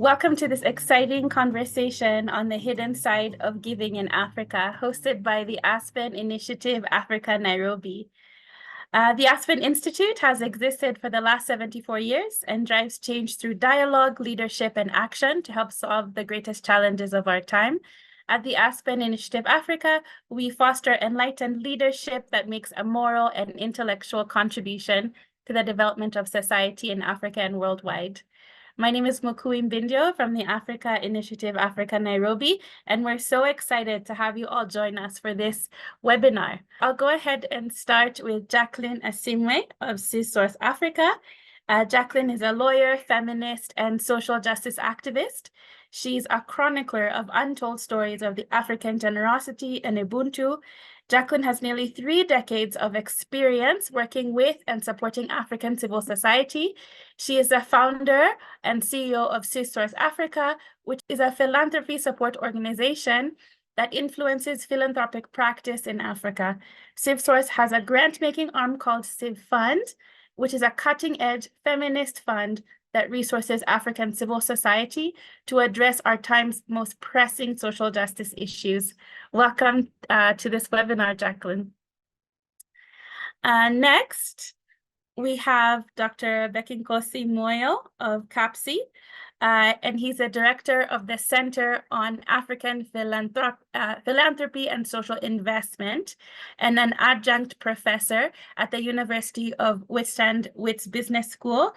Welcome to this exciting conversation on the hidden side of giving in Africa, hosted by the Aspen Initiative Africa Nairobi. The Aspen Institute has existed for the last 74 years and drives change through dialogue, leadership, and action to help solve the greatest challenges of our time. At the Aspen Initiative Africa, we foster enlightened leadership that makes a moral and intellectual contribution to the development of society in Africa and worldwide. My name is Mukui Mbindio from the Africa Initiative Africa Nairobi, and we're so excited to have you all join us for this webinar. I'll go ahead and start with Jacqueline Asimwe of CISSOURCE Africa. Jacqueline is a lawyer, feminist, and social justice activist. She's a chronicler of untold stories of the African generosity and Ubuntu. Jacqueline has nearly 3 decades of experience working with and supporting African civil society. She is the founder and CEO of CISSOURCE Africa, which is a philanthropy support organization that influences philanthropic practice in Africa. CISSOURCE has a grant-making arm called CivFund, which is a cutting-edge feminist fund that resources African civil society to address our time's most pressing social justice issues. Welcome to this webinar, Jacqueline. Next, we have Dr. Bekinkosi Moyo of CAPSI, and he's a director of the Center on African Philanthropy and Social Investment, and an adjunct professor at the University of Witwatersrand Business School.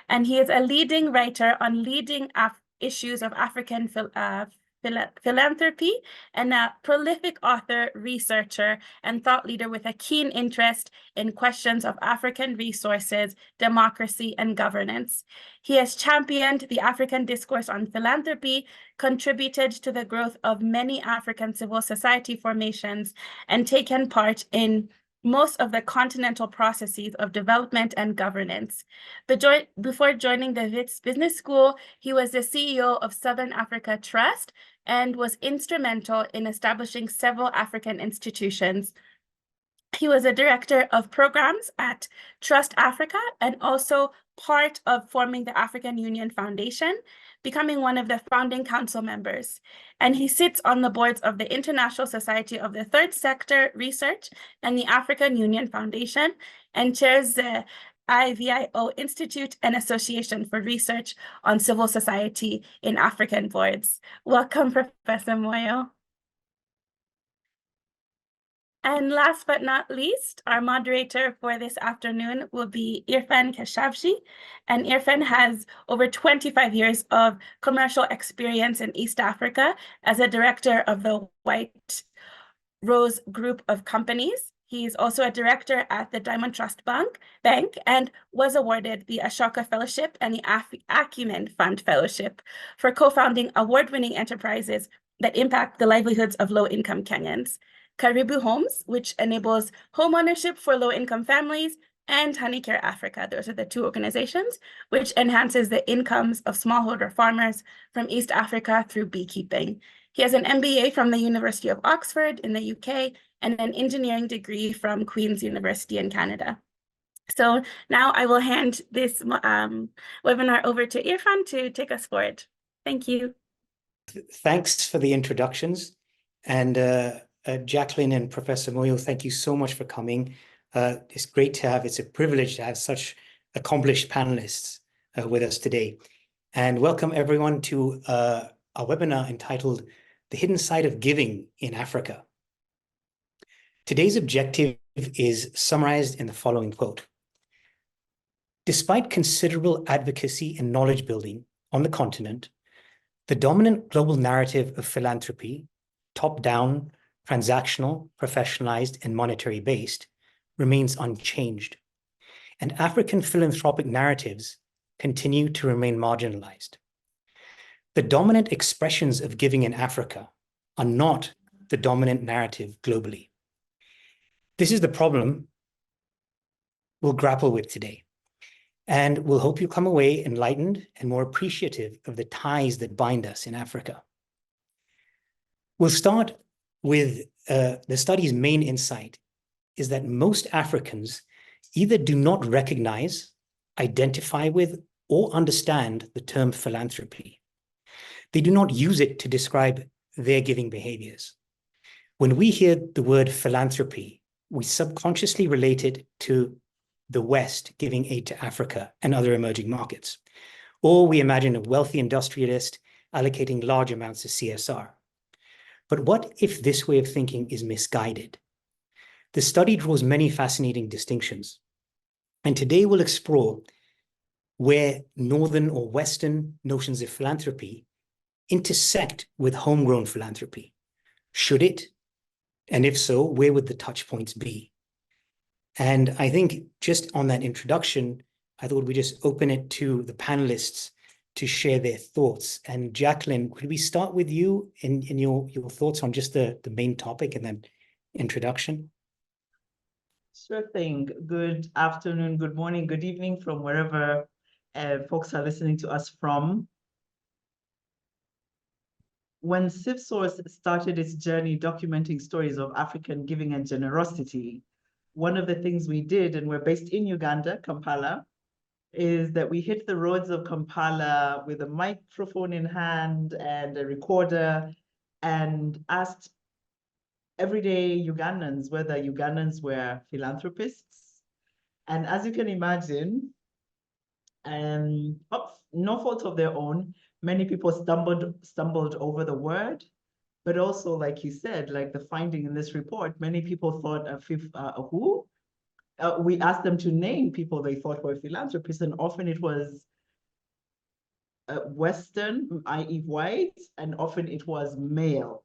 And he is a leading writer on leading issues of African philanthropy, and a prolific author, researcher, and thought leader with a keen interest in questions of African resources, democracy, and governance. He has championed the African discourse on philanthropy, contributed to the growth of many African civil society formations, and taken part in most of the continental processes of development and governance. Before joining the Wits Business School, he was the CEO of Southern Africa Trust and was instrumental in establishing several African institutions. He was a director of programs at Trust Africa and also part of forming the African Union Foundation, becoming one of the founding council members. And he sits on the boards of the International Society of the Third Sector Research and the African Union Foundation, and chairs the IVIO Institute and Association for Research on Civil Society in African Boards. Welcome, Professor Moyo. And last but not least, our moderator for this afternoon will be Irfan Keshavji. And Irfan has over 25 years of commercial experience in East Africa as a director of the White Rose Group of companies. He's also a director at the Diamond Trust Bank and was awarded the Ashoka Fellowship and the Acumen Fund Fellowship for co-founding award-winning enterprises that impact the livelihoods of low-income Kenyans. Karibu Homes, which enables home ownership for low-income families, and Honeycare Africa. Those are the 2 organizations, which enhances the incomes of smallholder farmers from East Africa through beekeeping. He has an MBA from the University of Oxford in the UK and an engineering degree from Queen's University in Canada. So now I will hand this webinar over to Irfan to take us forward. Thank you. Thanks for the introductions. And Jacqueline and Professor Moyo, thank you so much for coming. It's a privilege to have such accomplished panelists with us today. And welcome everyone to our webinar entitled The Hidden Side of Giving in Africa. Today's objective is summarized in the following quote. Despite considerable advocacy and knowledge building on the continent, the dominant global narrative of philanthropy, top-down, transactional, professionalized, and monetary-based, remains unchanged, and African philanthropic narratives continue to remain marginalized. The dominant expressions of giving in Africa are not the dominant narrative globally. This is the problem we'll grapple with today, and we'll hope you come away enlightened and more appreciative of the ties that bind us in Africa. We'll start with the study's main insight is that most Africans either do not recognize, identify with, or understand the term philanthropy. they do not use it to describe their giving behaviors. When we hear the word philanthropy, we subconsciously relate it to the West giving aid to Africa and other emerging markets. Or we imagine a wealthy industrialist allocating large amounts of CSR. But what if this way of thinking is misguided? The study draws many fascinating distinctions. And today we'll explore where Northern or Western notions of philanthropy intersect with homegrown philanthropy. Should it? And if so, where would the touch points be? And I think just on that introduction, I thought we'd just open it to the panelists to share their thoughts. And Jacqueline, could we start with you in your thoughts on just the main topic and then introduction? Sure thing. Good afternoon, good morning, good evening from wherever folks are listening to us from. When CivSource started its journey documenting stories of African giving and generosity, one of the things we did, and we're based in Uganda, Kampala, is that we hit the roads of Kampala with a microphone in hand and a recorder and asked everyday Ugandans whether Ugandans were philanthropists. And as you can imagine, no fault of their own, many people stumbled over the word, but also, like you said, like the finding in this report, many people thought who? We asked them to name people they thought were philanthropists, and often it was Western, i.e. white, and often it was male.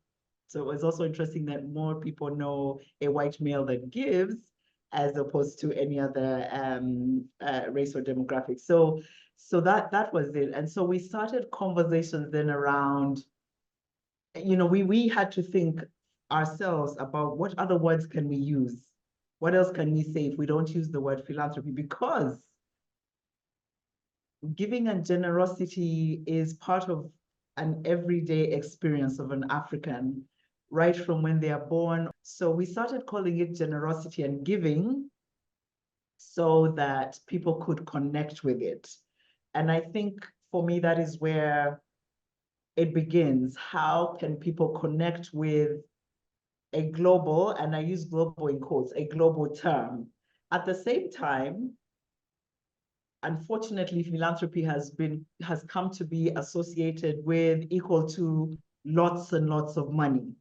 So it was also interesting that more people know a white male that gives as opposed to any other race or demographic. So that was it. And so we started conversations then around, you know, we had to think ourselves about what other words can we use? What else can we say if we don't use the word philanthropy? Because giving and generosity is part of an everyday experience of an African, right from when they are born. So we started calling it generosity and giving so that people could connect with it. And I think for me, that is where it begins. How can people connect with a global, and I use global in quotes, a global term? At the same time, unfortunately, philanthropy has come to be associated with equal to lots and lots of money.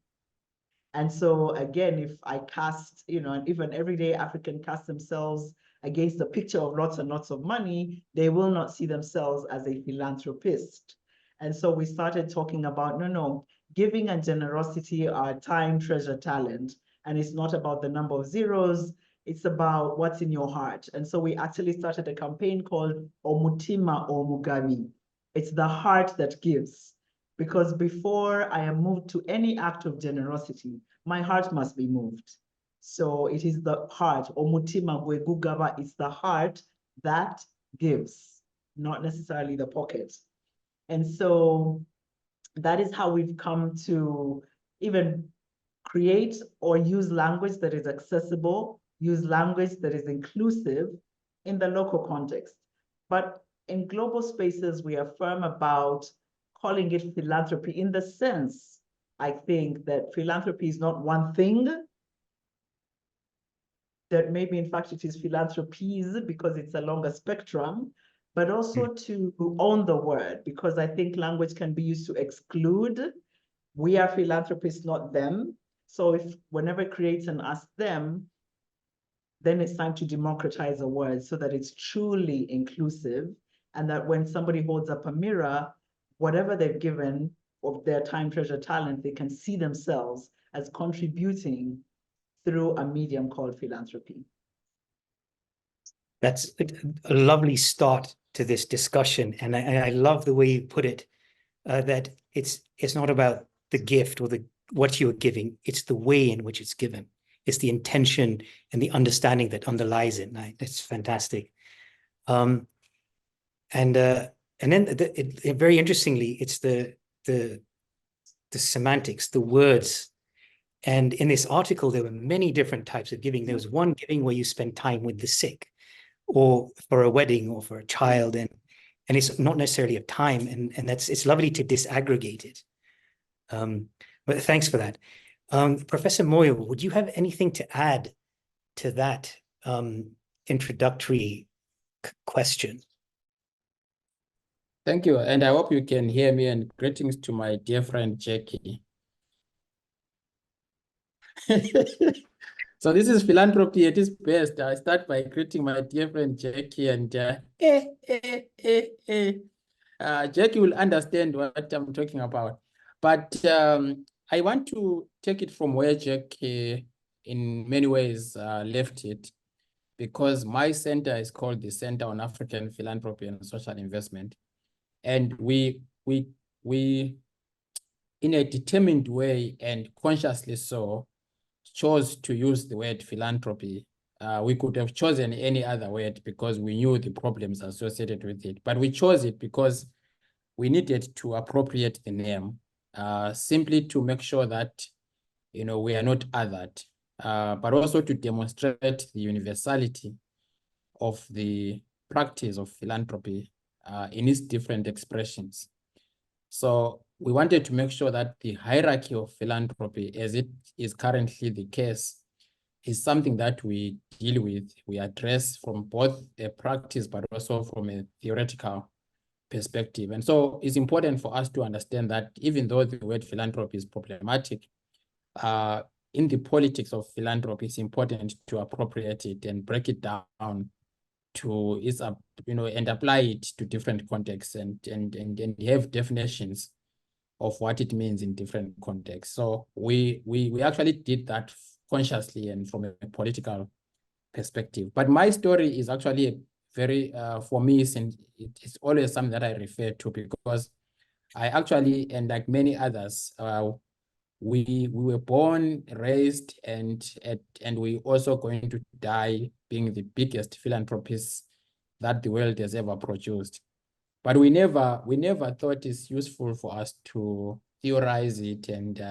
And so again, if I cast, you know, if an everyday African casts themselves against the picture of lots and lots of money, they will not see themselves as a philanthropist. And so we started talking about, no, giving and generosity are time, treasure, talent. And it's not about the number of zeros, it's about what's in your heart. And so we actually started a campaign called Omutima Omugabi. It's the heart that gives. Because before I am moved to any act of generosity, my heart must be moved. So it is the heart, Omutima Gwegugaba, it's the heart that gives, not necessarily the pocket. And so that is how we've come to even create or use language that is accessible, use language that is inclusive in the local context. But in global spaces, we are firm about calling it philanthropy in the sense, I think, that philanthropy is not one thing, that maybe in fact it is philanthropies because it's a longer spectrum, but also to own the word, because I think language can be used to exclude. We are philanthropists, not them. So if whenever it creates an us them, then it's time to democratize a word so that it's truly inclusive, and that when somebody holds up a mirror, whatever they've given of their time, treasure, talent, they can see themselves as contributing through a medium called philanthropy. That's a lovely start to this discussion. And I love the way you put it, that it's not about the gift or what you're giving, it's the way in which it's given. It's the intention and the understanding that underlies it. It's fantastic. And then very interestingly, it's the semantics, the words. And in this article, there were many different types of giving. There was one giving where you spend time with the sick, or for a wedding, or for a child, and and it's not necessarily of time, and it's lovely to disaggregate it. But thanks for that. Professor Moyo, would you have anything to add to that introductory question? Thank you, and I hope you can hear me, and greetings to my dear friend Jackie. So this is philanthropy at its best. I start by greeting my dear friend Jackie, and Jackie will understand what I'm talking about. But I want to take it from where Jackie, in many ways, left it, because my center is called the Center on African Philanthropy and Social Investment. And we, in a determined way and consciously so, chose to use the word philanthropy. We could have chosen any other word because we knew the problems associated with it, but we chose it because we needed to appropriate the name, simply to make sure that, you know, we are not othered, but also to demonstrate the universality of the practice of philanthropy in its different expressions. So we wanted to make sure that the hierarchy of philanthropy, as it is currently the case, is something that we deal with, we address from both a practice, but also from a theoretical perspective. And so it's important for us to understand that even though the word philanthropy is problematic, in the politics of philanthropy, it's important to appropriate it and break it down to its, you know, and apply it to different contexts and have definitions of what it means in different contexts. So we actually did that consciously and from a political perspective. But my story is actually a very, for me, it's always something that I refer to, because I actually, and like many others, we were born, raised, and we also going to die being the biggest philanthropists that the world has ever produced. But we never thought it's useful for us to theorize it and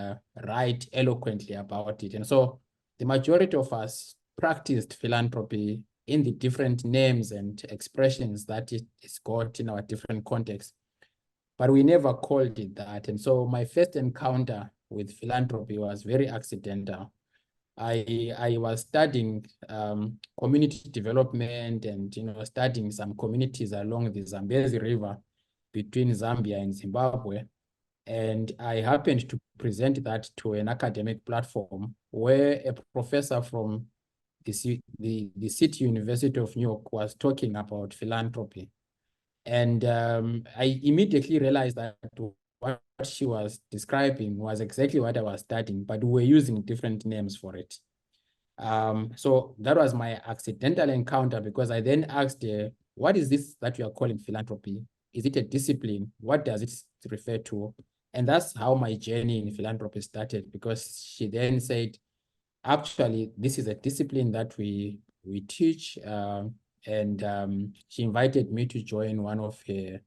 write eloquently about it. And so the majority of us practiced philanthropy in the different names and expressions that it is got in our different contexts, but we never called it that. And so my first encounter with philanthropy was very accidental. I was studying community development and, you know, studying some communities along the Zambezi River between Zambia and Zimbabwe. And I happened to present that to an academic platform where a professor from the City University of New York was talking about philanthropy. And I immediately realized that what she was describing was exactly what I was studying, but we were using different names for it. So that was my accidental encounter, because I then asked her, what is this that you are calling philanthropy? Is it a discipline? What does it refer to? And that's how my journey in philanthropy started, because she then said, actually, this is a discipline that we teach. And she invited me to join one of her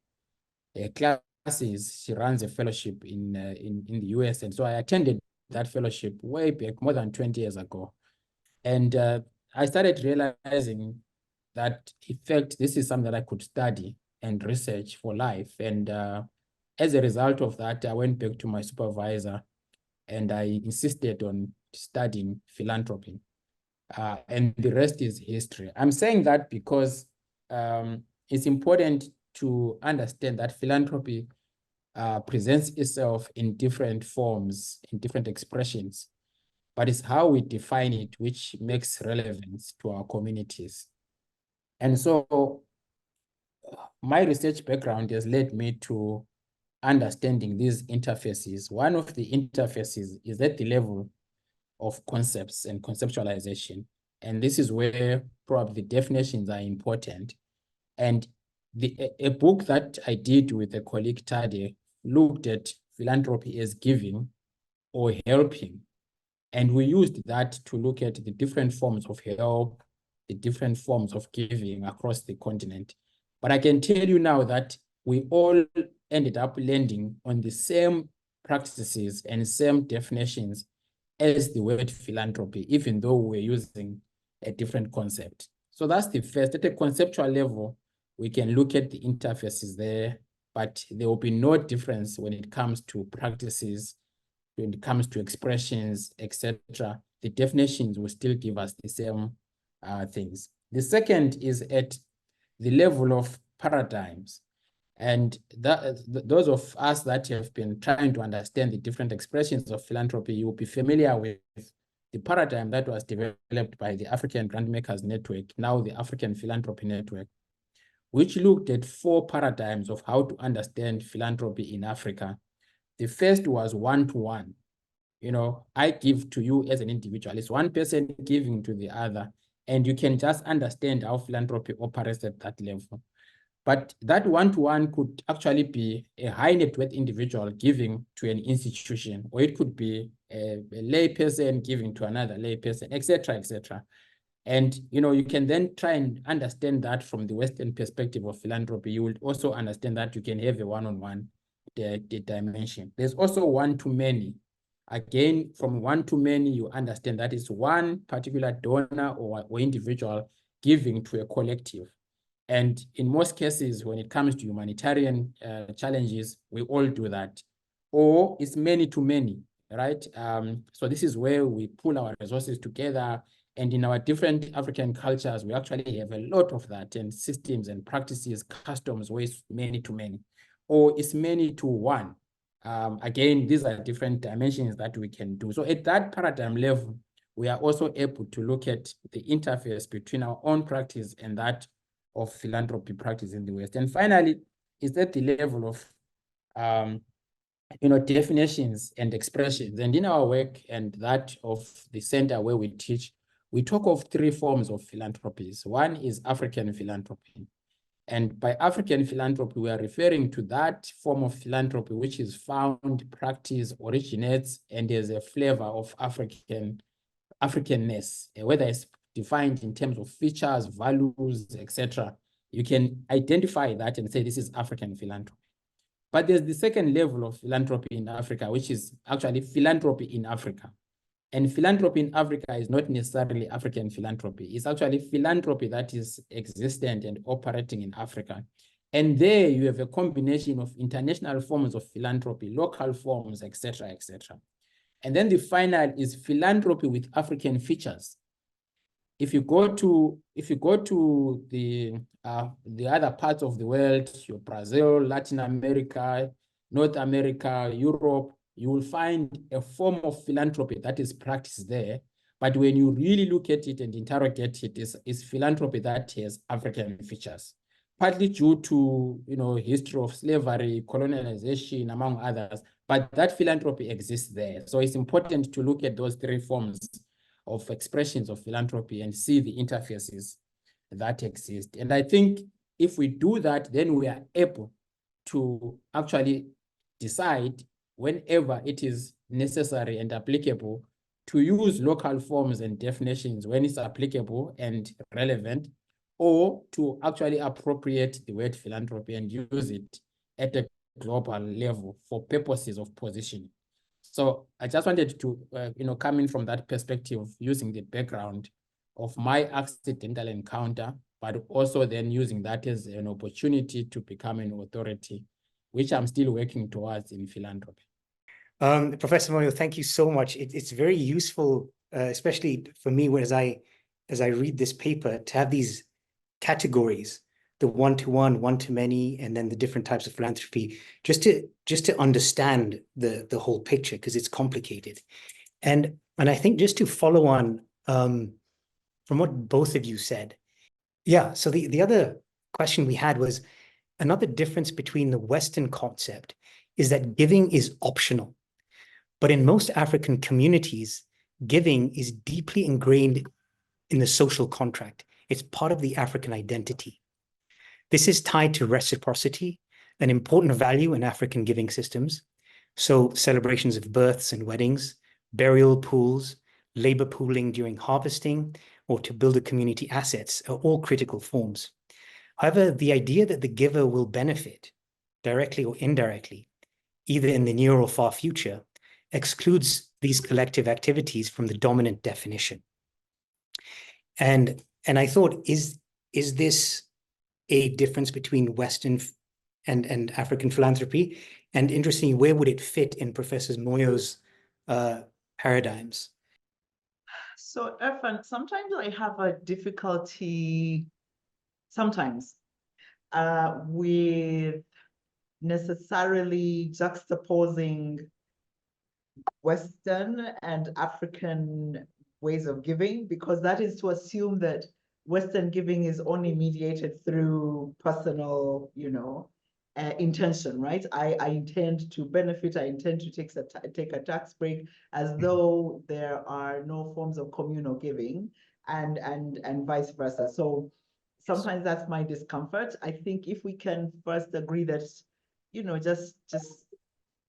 classes. She runs a fellowship in the US. And so I attended that fellowship way back, more than 20 years ago. And I started realizing that, in fact, this is something that I could study and research for life. And as a result of that, I went back to my supervisor and I insisted on studying philanthropy. And the rest is history. I'm saying that because it's important to understand that philanthropy presents itself in different forms, in different expressions, but it's how we define it which makes relevance to our communities. And so my research background has led me to understanding these interfaces. One of the interfaces is at the level of concepts and conceptualization. And this is where probably the definitions are important. And a book that I did with a colleague, Tade, looked at philanthropy as giving or helping. And we used that to look at the different forms of help, the different forms of giving across the continent. But I can tell you now that we all ended up landing on the same practices and same definitions as the word philanthropy, even though we're using a different concept. So that's the first. At a conceptual level, We can look at the interfaces there, but there will be no difference when it comes to practices, when it comes to expressions, etc. The definitions will still give us the same things. The second is at the level of paradigms. And those of us that have been trying to understand the different expressions of philanthropy, you will be familiar with the paradigm that was developed by the African Grantmakers Network, now the African Philanthropy Network, which looked at 4 paradigms of how to understand philanthropy in Africa. The first was one-to-one. You know, I give to you as an individual. It's one person giving to the other, and you can just understand how philanthropy operates at that level. But that one-to-one could actually be a high net worth individual giving to an institution, or it could be a lay person giving to another lay person, etc., etc. And, you know, you can then try and understand that from the Western perspective of philanthropy. You will also understand that you can have a one-on-one dimension. There's also one-to-many. Again, from one-to-many, you understand that it's one particular donor or individual giving to a collective. And in most cases, when it comes to humanitarian challenges, we all do that. Or it's many to many, right? So this is where we pull our resources together. And in our different African cultures, we actually have a lot of that, and systems and practices, customs, ways many to many. Or it's many to one. Again, these are different dimensions that we can do. So at that paradigm level, we are also able to look at the interface between our own practice and that of philanthropy practice in the West. And finally, is at the level of definitions and expressions. And in our work and that of the center where we teach, we talk of 3 forms of philanthropies. One is African philanthropy. And by African philanthropy, we are referring to that form of philanthropy which is found, practice, originates, and there's a flavor of Africanness, whether it's defined in terms of features, values, etc. You can identify that and say this is African philanthropy. But there's the second level of philanthropy in Africa, which is actually philanthropy in Africa. And philanthropy in Africa is not necessarily African philanthropy. It's actually philanthropy that is existent and operating in Africa. And there you have a combination of international forms of philanthropy, local forms, etc., etc. And then the final is philanthropy with African features. If you go to the other parts of the world, your Brazil, Latin America, North America, Europe, you will find a form of philanthropy that is practiced there. But when you really look at it and interrogate it, is philanthropy that has African features, partly due to history of slavery, colonialization, among others. But that philanthropy exists there. So it's important to look at those 3 forms of expressions of philanthropy and see the interfaces that exist. And I think if we do that, then we are able to actually decide whenever it is necessary and applicable to use local forms and definitions when it's applicable and relevant, or to actually appropriate the word philanthropy and use it at a global level for purposes of positioning. So I just wanted to, come in from that perspective, using the background of my accidental encounter, but also then using that as an opportunity to become an authority, which I'm still working towards in philanthropy. Professor Moyo, thank you so much. It's very useful, especially for me, as I read this paper, to have these categories, the one-to-one, one-to-many, and then the different types of philanthropy, just to understand the whole picture, because it's complicated. And I think just to follow on from what both of you said, yeah, so the other question we had was, another difference between the Western concept is that giving is optional. But in most African communities, giving is deeply ingrained in the social contract. It's part of the African identity. This is tied to reciprocity, an important value in African giving systems. So celebrations of births and weddings, burial pools, labor pooling during harvesting, or to build a community assets are all critical forms. However, the idea that the giver will benefit, directly or indirectly, either in the near or far future, excludes these collective activities from the dominant definition. And I thought, is this a difference between Western and African philanthropy? And interestingly, where would it fit in Professor Moyo's paradigms? So, Irfan, sometimes I have a difficulty, sometimes, with necessarily juxtaposing Western and African ways of giving, because that is to assume that Western giving is only mediated through personal, intention, right? I intend to benefit, I intend to take a tax break, as though there are no forms of communal giving, and vice versa. So sometimes that's my discomfort. I think if we can first agree that, just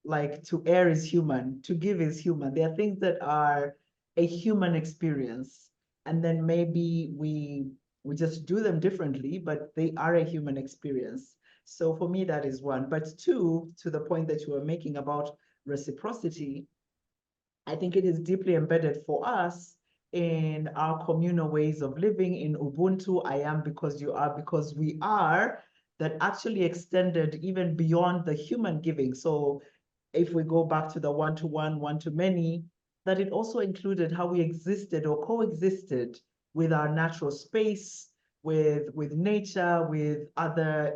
like to err is human, to give is human. There are things that are a human experience, and then maybe we just do them differently, but they are a human experience. So for me, that is one. But two, to the point that you were making about reciprocity, I think it is deeply embedded for us in our communal ways of living, in Ubuntu. I am because you are because we are, that actually extended even beyond the human giving. So if we go back to the one-to-one, one-to-many, that it also included how we existed or coexisted with our natural space, with nature, with other,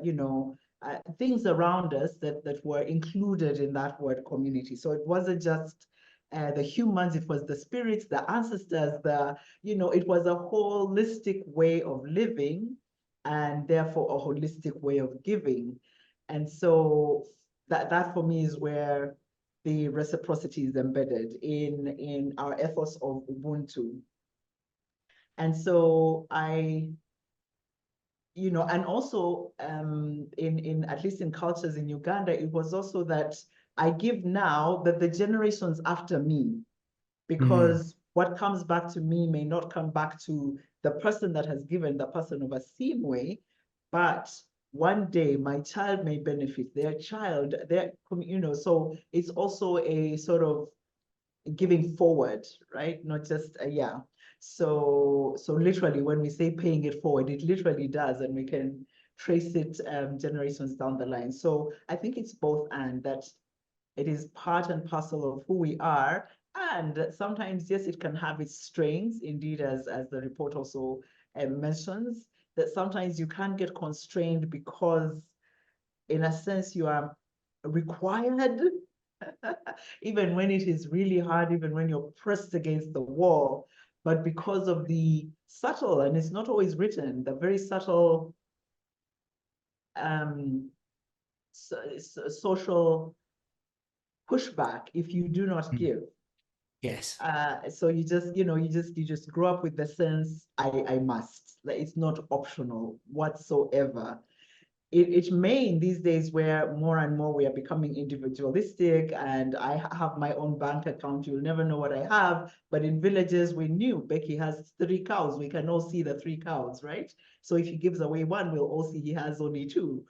things around us that were included in that word community. So it wasn't just the humans, it was the spirits, the ancestors, it was a holistic way of living, and therefore a holistic way of giving. And so that for me is where the reciprocity is embedded in our ethos of Ubuntu. And so and also in at least in cultures in Uganda, it was also that I give now that the generations after me, because what comes back to me may not come back to the person that has given, the person of a same way, but one day my child may benefit, their child, so it's also a sort of giving forward, right? Not just So literally when we say paying it forward, it literally does, and we can trace it generations down the line. So I think it's both, and that it is part and parcel of who we are. And sometimes, yes, it can have its strains, indeed, as the report also mentions, that sometimes you can get constrained because, in a sense, you are required, even when it is really hard, even when you're pressed against the wall, but because of the subtle, and it's not always written, the very subtle social pushback if you do not give. Yes. So you just grow up with the sense, I must, like, it's not optional whatsoever. It may, in these days where more and more we are becoming individualistic, and I have my own bank account, you'll never know what I have. But in villages, we knew Becky has 3 cows. We can all see the 3 cows, right? So if he gives away 1, we'll all see he has only 2.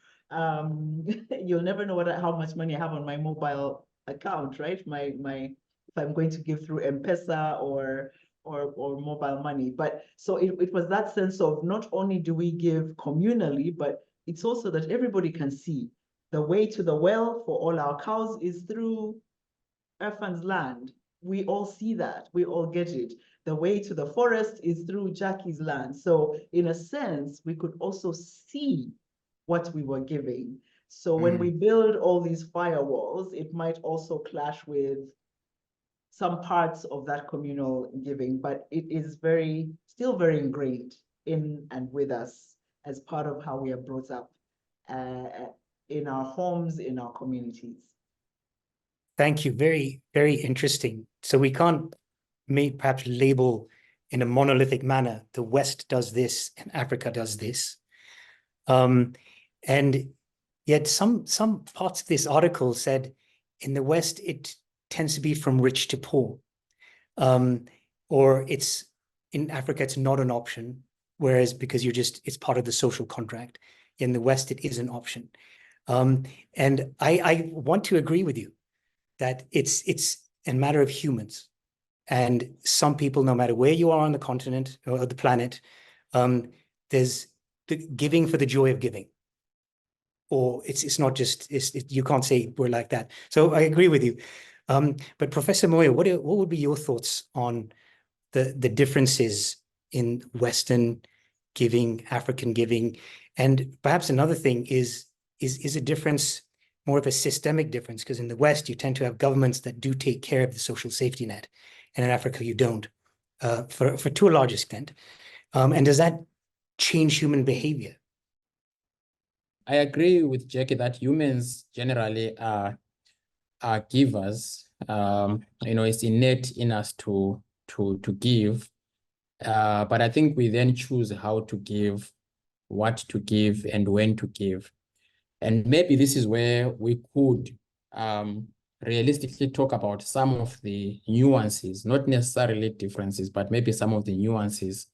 You'll never know how much money I have on my mobile account, right? If I'm going to give through M-Pesa or mobile money. But so it was that sense of not only do we give communally, but it's also that everybody can see the way to the well for all our cows is through Irfan's land. We all see that, we all get it. The way to the forest is through Jackie's land. So in a sense, we could also see what we were giving. So when we build all these firewalls, it might also clash with some parts of that communal giving, but it is still very ingrained in and with us as part of how we are brought up in our homes, in our communities. Thank you. Very, very interesting. So we can't perhaps label in a monolithic manner, the West does this and Africa does this. And yet some parts of this article said in the West, it tends to be from rich to poor. Or in Africa, it's not an option. Whereas because it's part of the social contract. In the West, it is an option. And I want to agree with you that it's a matter of humans. And some people, no matter where you are on the continent or the planet, there's the giving for the joy of giving. Or it's not just, you can't say we're like that. So I agree with you. But Professor Moyo, what would be your thoughts on the differences in Western giving, African giving? And perhaps another thing is a difference, more of a systemic difference, because in the West, you tend to have governments that do take care of the social safety net. And in Africa, you don't, for to a large extent. And does that change human behavior? I agree with Jackie that humans generally are givers. It's innate in us to give. But I think we then choose how to give, what to give, and when to give. And maybe this is where we could realistically talk about some of the nuances, not necessarily differences, but maybe some of the nuances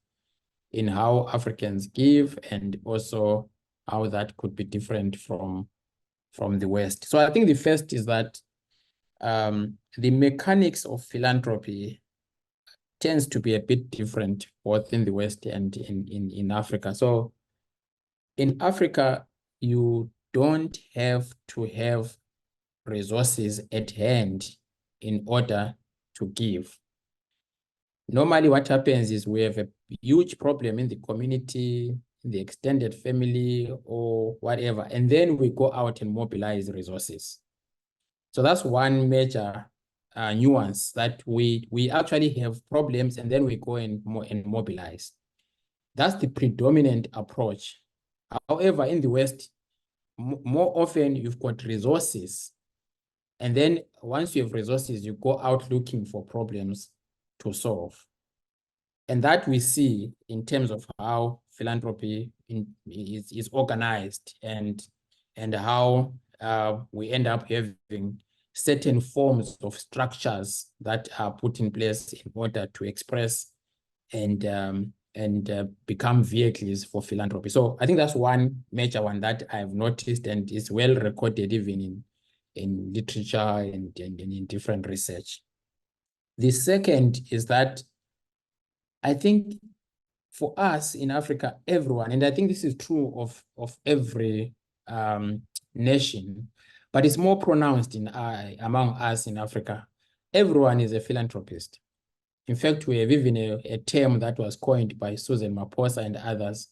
in how Africans give, and also how that could be different from the West. So I think the first is that the mechanics of philanthropy tends to be a bit different both in the West and in Africa. So in Africa, you don't have to have resources at hand in order to give. Normally, what happens is we have a huge problem in the community, in the extended family, or whatever, and then we go out and mobilize resources. So that's one major nuance, that we actually have problems and then we go and mobilize. That's the predominant approach. However, in the West, more often you've got resources, and then once you have resources, you go out looking for problems to solve. And that we see in terms of how philanthropy is organized, and how we end up having certain forms of structures that are put in place in order to express and become vehicles for philanthropy. So I think that's one major one that I've noticed, and is well recorded even in literature and in different research. The second is that I think for us in Africa, everyone, and I think this is true of every nation, but it's more pronounced among us in Africa, everyone is a philanthropist. In fact, we have even a term that was coined by Susan Maposa and others,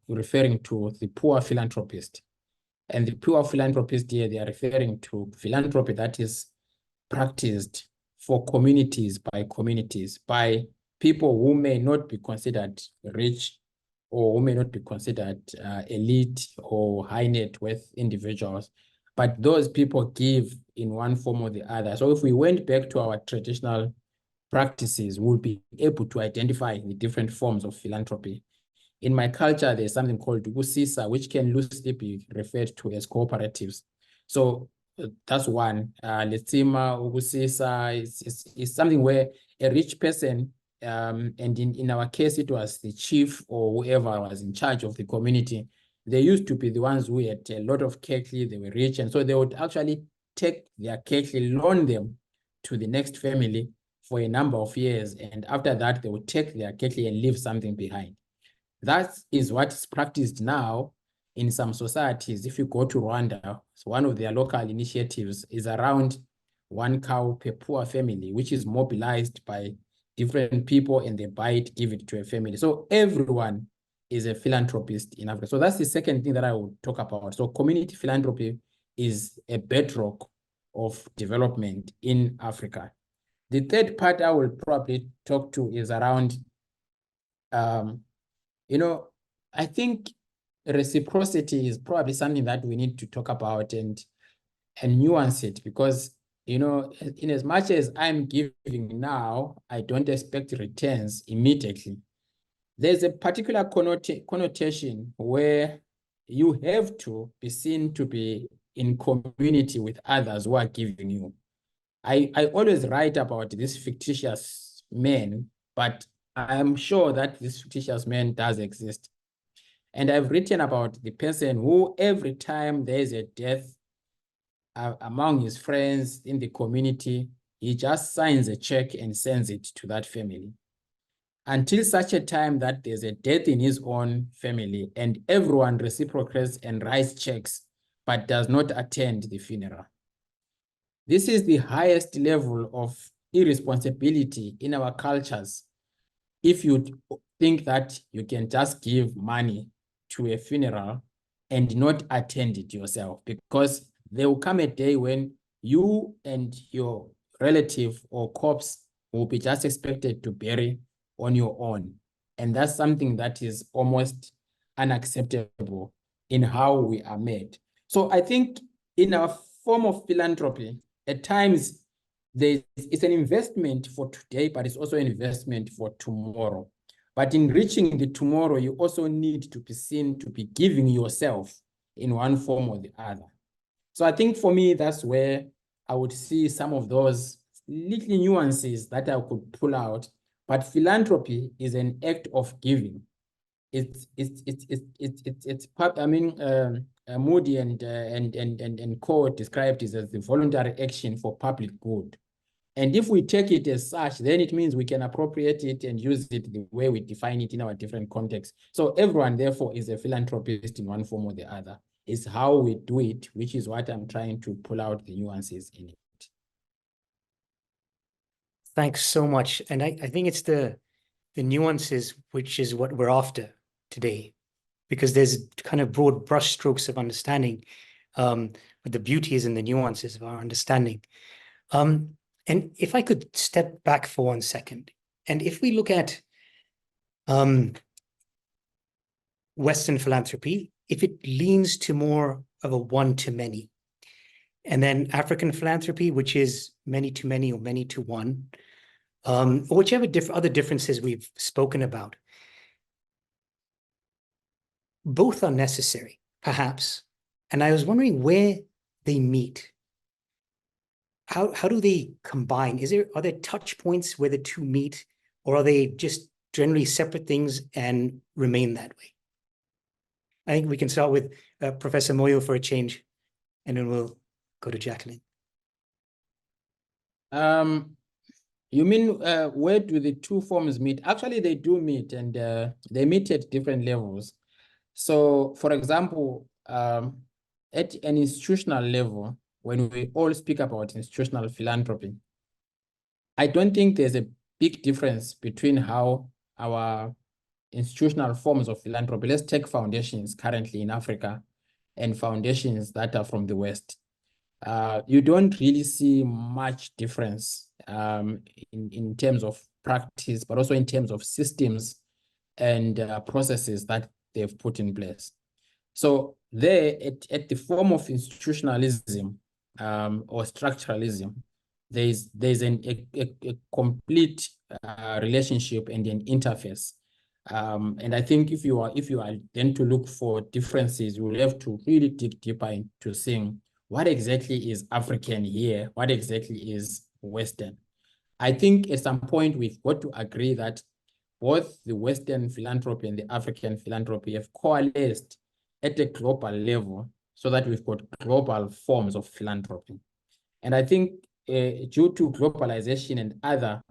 referring to the poor philanthropist. And the poor philanthropist here, they are referring to philanthropy that is practiced for communities, by people who may not be considered rich, or who may not be considered elite or high net worth individuals, but those people give in one form or the other. So if we went back to our traditional practices, we'll be able to identify the different forms of philanthropy. In my culture, there's something called ukusisa, which can loosely be referred to as cooperatives. So that's one. Letsima, ukusisa is something where a rich person, and in our case, it was the chief or whoever was in charge of the community. They used to be the ones who had a lot of kekli, they were rich, and so they would actually take their kekli, loan them to the next family for a number of years, and after that, they would take their kekli and leave something behind. That is what is practiced now in some societies. If you go to Rwanda, so one of their local initiatives is around 1 cow per poor family, which is mobilized by different people, and they buy it, give it to a family. So everyone is a philanthropist in Africa. So that's the second thing that I would talk about. So community philanthropy is a bedrock of development in Africa. The third part I will probably talk to is around, I think reciprocity is probably something that we need to talk about and nuance it, because, in as much as I'm giving now, I don't expect returns immediately. There's a particular connotation where you have to be seen to be in community with others who are giving you. I always write about this fictitious man, but I'm sure that this fictitious man does exist. And I've written about the person who, every time there's a death among his friends in the community, he just signs a check and sends it to that family. until such a time that there's a death in his own family and everyone reciprocates and writes checks, but does not attend the funeral. This is the highest level of irresponsibility in our cultures. If you think that you can just give money to a funeral and not attend it yourself, because there will come a day when you and your relative or corpse will be just expected to bury on your own. And that's something that is almost unacceptable in how we are made. So I think in our form of philanthropy, at times it's an investment for today, but it's also an investment for tomorrow. But in reaching the tomorrow, you also need to be seen to be giving yourself in one form or the other. So I think for me, that's where I would see some of those little nuances that I could pull out. But philanthropy is an act of giving. I mean, Moody and Co described it as the voluntary action for public good. And if we take it as such, then it means we can appropriate it and use it the way we define it in our different contexts. So everyone, therefore, is a philanthropist in one form or the other. It's how we do it, which is what I'm trying to pull out the nuances in it. Thanks so much. And I think it's the nuances, which is what we're after today, because there's kind of broad brushstrokes of understanding, but the beauty is in the nuances of our understanding. And if I could step back for 1 second, and if we look at Western philanthropy, if it leans to more of a one-to-many, and then African philanthropy, which is many-to-many or many-to-one, or whichever other differences we've spoken about, both are necessary, perhaps. And I was wondering where they meet. How do they combine? Are there touch points where the two meet, or are they just generally separate things and remain that way? I think we can start with Professor Moyo for a change, and then we'll go to Jacqueline. You mean where do the two forms meet? Actually, they do meet, and they meet at different levels. So, for example, at an institutional level, when we all speak about institutional philanthropy, I don't think there's a big difference between how our institutional forms of philanthropy, let's take foundations currently in Africa and foundations that are from the West. You don't really see much difference in terms of practice, but also in terms of systems and processes that they've put in place. So there, at the form of institutionalism or structuralism, there's a complete relationship and an interface. And I think if you are then to look for differences, you will have to really dig deeper into seeing what exactly is African here, what exactly is Western. I think at some point we've got to agree that both the Western philanthropy and the African philanthropy have coalesced at a global level so that we've got global forms of philanthropy. And I think due to globalization and other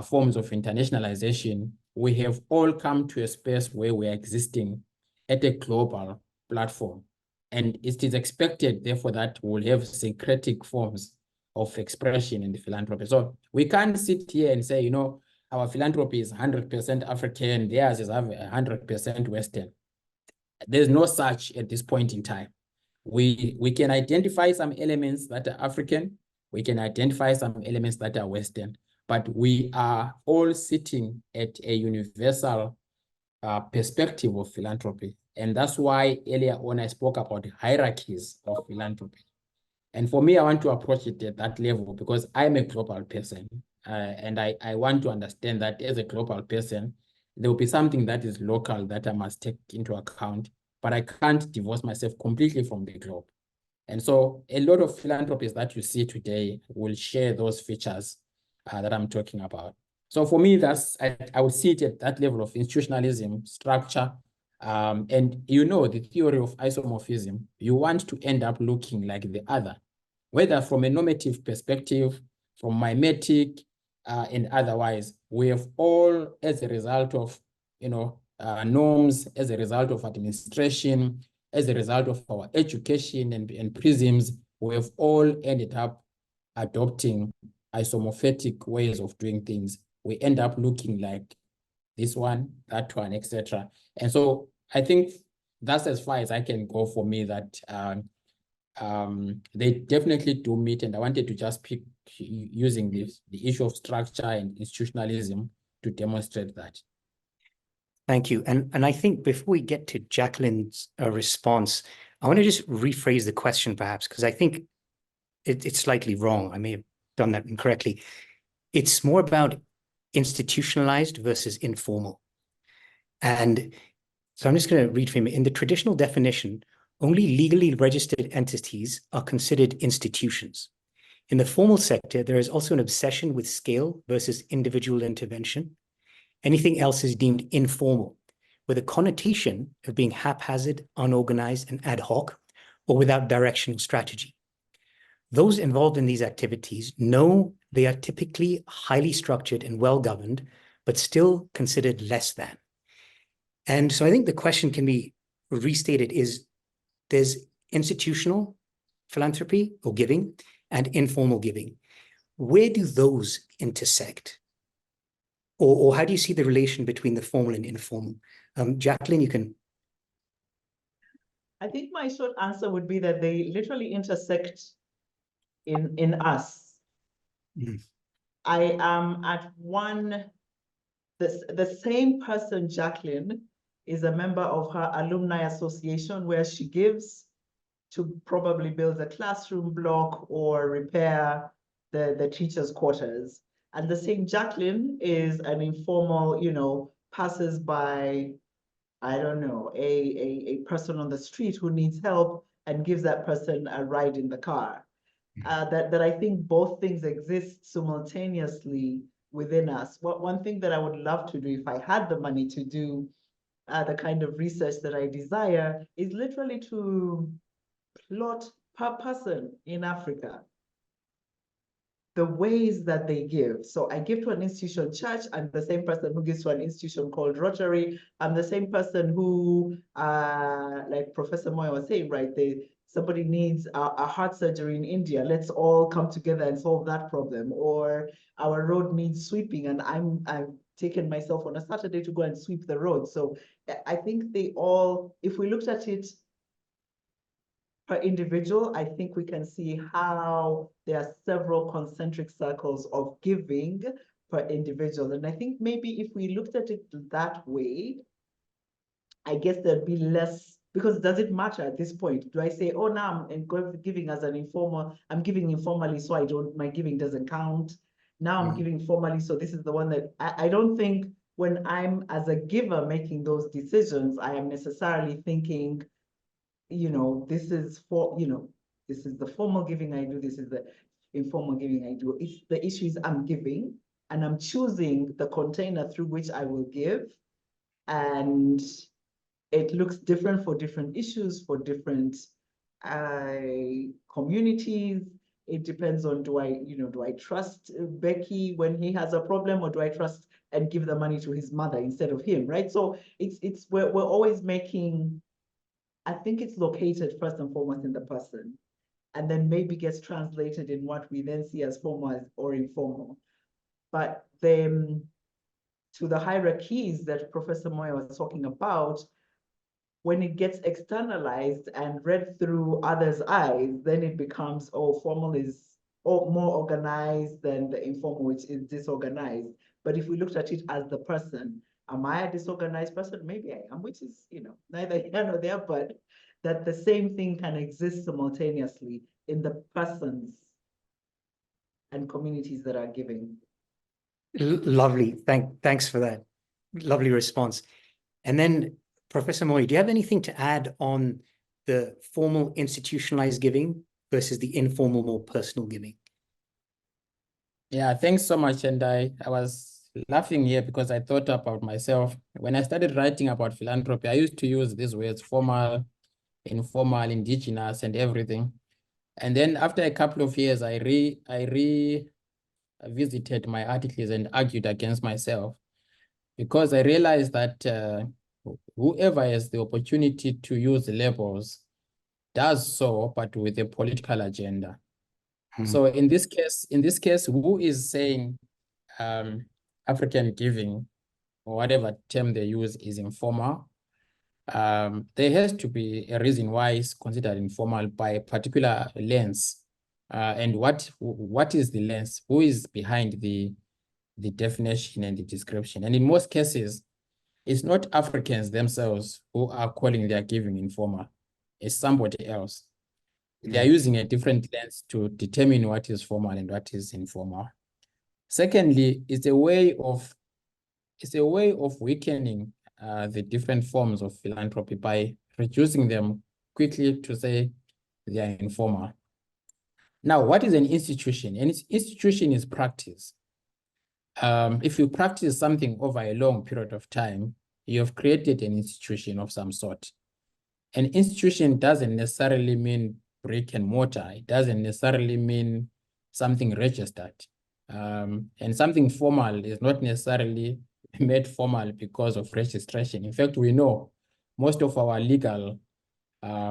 forms of internationalization, we have all come to a space where we're existing at a global platform. And it is expected, therefore, that we'll have syncretic forms of expression in the philanthropy. So we can't sit here and say, you know, our philanthropy is 100% African, theirs is 100% Western. There's no such at this point in time. We can identify some elements that are African, we can identify some elements that are Western, but we are all sitting at a universal perspective of philanthropy. And that's why earlier on I spoke about hierarchies of philanthropy. And for me, I want to approach it at that level because I'm a global person. And I want to understand that as a global person, there will be something that is local that I must take into account, but I can't divorce myself completely from the globe. And so a lot of philanthropies that you see today will share those features that I'm talking about. So for me, I would see it at that level of institutionalism, structure, and you know, the theory of isomorphism, you want to end up looking like the other, whether from a normative perspective, from mimetic, and otherwise. We have all, as a result of, norms, as a result of administration, as a result of our education and prisms, we have all ended up adopting isomorphic ways of doing things. We end up looking like this one, that one, etc. And so I think that's as far as I can go for me, that they definitely do meet, and I wanted to just pick using the issue of structure and institutionalism to demonstrate that. Thank you. And I think before we get to Jacqueline's response, I want to just rephrase the question perhaps, because I think it's slightly wrong. I may have done that incorrectly. It's more about institutionalized versus informal. And so I'm just going to reframe it. In the traditional definition, only legally registered entities are considered institutions. In the formal sector, there is also an obsession with scale versus individual intervention. Anything else is deemed informal, with a connotation of being haphazard, unorganized, and ad hoc, or without directional strategy. Those involved in these activities know they are typically highly structured and well-governed, but still considered less than. And so I think the question can be restated is, there's institutional philanthropy or giving and informal giving. Where do those intersect? Or how do you see the relation between the formal and informal? Jacqueline, you can. I think my short answer would be that they literally intersect in us. Mm. I am at the same person, Jacqueline, is a member of her alumni association where she gives to probably build a classroom block or repair the teachers' quarters. And the same Jacqueline is an informal, passes by, I don't know, a person on the street who needs help and gives that person a ride in the car. That I think both things exist simultaneously within us. One thing that I would love to do if I had the money to do the kind of research that I desire is literally to plot per person in Africa the ways that they give. So I give to an institution, church. I'm the same person who gives to an institution called Rotary. I'm the same person who, like Professor Moyo was saying, right? Somebody needs a heart surgery in India. Let's all come together and solve that problem. Or our road needs sweeping, and I've taken myself on a Saturday to go and sweep the road. So I think they all, if we looked at it per individual, I think we can see how there are several concentric circles of giving per individual. And I think maybe if we looked at it that way, I guess there'd be less, because does it matter at this point? Do I say, oh, now I'm giving as an informal, I'm giving informally, so my giving doesn't count. Now I'm giving formally, so this is the one that I don't think when I'm as a giver making those decisions, I am necessarily thinking, this is this is the formal giving I do, this is the informal giving I do. It's the issue is I'm giving and I'm choosing the container through which I will give. And it looks different for different issues, for different communities. It depends on, do I trust Becky when he has a problem, or do I trust and give the money to his mother instead of him, right? So we're always making, I think it's located first and foremost in the person, and then maybe gets translated in what we then see as formal or informal. But then to the hierarchies that Professor Moyo was talking about, when it gets externalized and read through others' eyes, then it becomes, formal is more organized than the informal, which is disorganized. But if we looked at it as the person, am I a disorganized person? Maybe I am, which is, neither here nor there, but that the same thing can exist simultaneously in the persons and communities that are giving. Lovely. Thanks for that. Lovely response. And then, Professor Moyo, do you have anything to add on the formal institutionalized giving versus the informal, more personal giving? Yeah, thanks so much. And I was laughing here because I thought about myself. When I started writing about philanthropy, I used to use these words: formal, informal, indigenous, and everything. And then after a couple of years, I visited my articles and argued against myself, because I realized that whoever has the opportunity to use labels does so, but with a political agenda. So in this case, who is saying African giving, or whatever term they use, is informal? There has to be a reason why it's considered informal by a particular lens. And what is the lens? Who is behind the definition and the description? And in most cases, it's not Africans themselves who are calling their giving informal. It's somebody else. They are using a different lens to determine what is formal and what is informal. Secondly, it's a way of weakening the different forms of philanthropy by reducing them quickly to say they are informal. Now, what is an institution? An institution is practice. If you practice something over a long period of time, you have created an institution of some sort. An institution doesn't necessarily mean brick and mortar. It doesn't necessarily mean something registered. And something formal is not necessarily made formal because of registration. In fact, we know most of our legal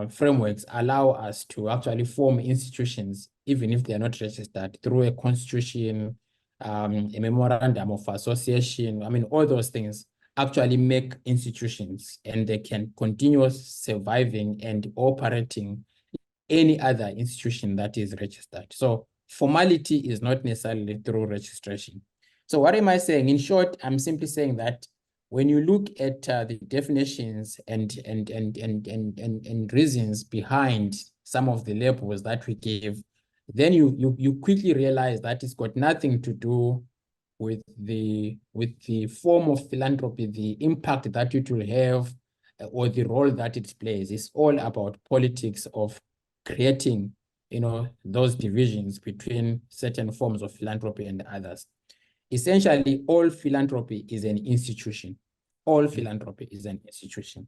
frameworks allow us to actually form institutions, even if they are not registered, through a constitution, a memorandum of association. I mean, all those things actually make institutions, and they can continue surviving and operating any other institution that is registered. So formality is not necessarily through registration. So what am I saying? In short, I'm simply saying that when you look at the definitions and reasons behind some of the labels that we give, then you quickly realize that it's got nothing to do with the form of philanthropy, the impact that it will have, or the role that it plays. It's all about politics of creating, those divisions between certain forms of philanthropy and others. Essentially, all philanthropy is an institution. All philanthropy is an institution.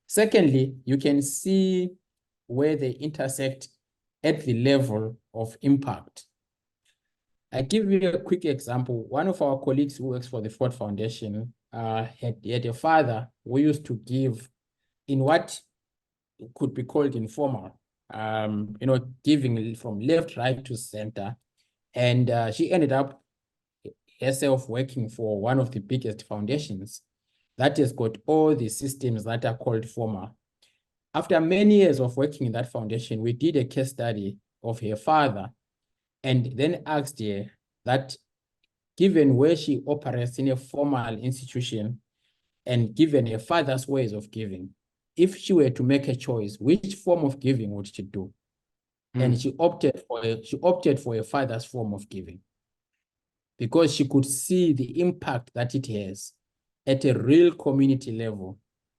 Secondly, you can see where they intersect at the level of impact. I give you a quick example. One of our colleagues who works for the Ford Foundation had a father who used to give in what could be called informal, giving from left, right to center. And she ended up herself working for one of the biggest foundations that has got all the systems that are called formal. After many years of working in that foundation, we did a case study of her father, and then asked her that, given where she operates in a formal institution and given her father's ways of giving, if she were to make a choice, which form of giving would she do? And she opted for her father's form of giving, because she could see the impact that it has at a real community level,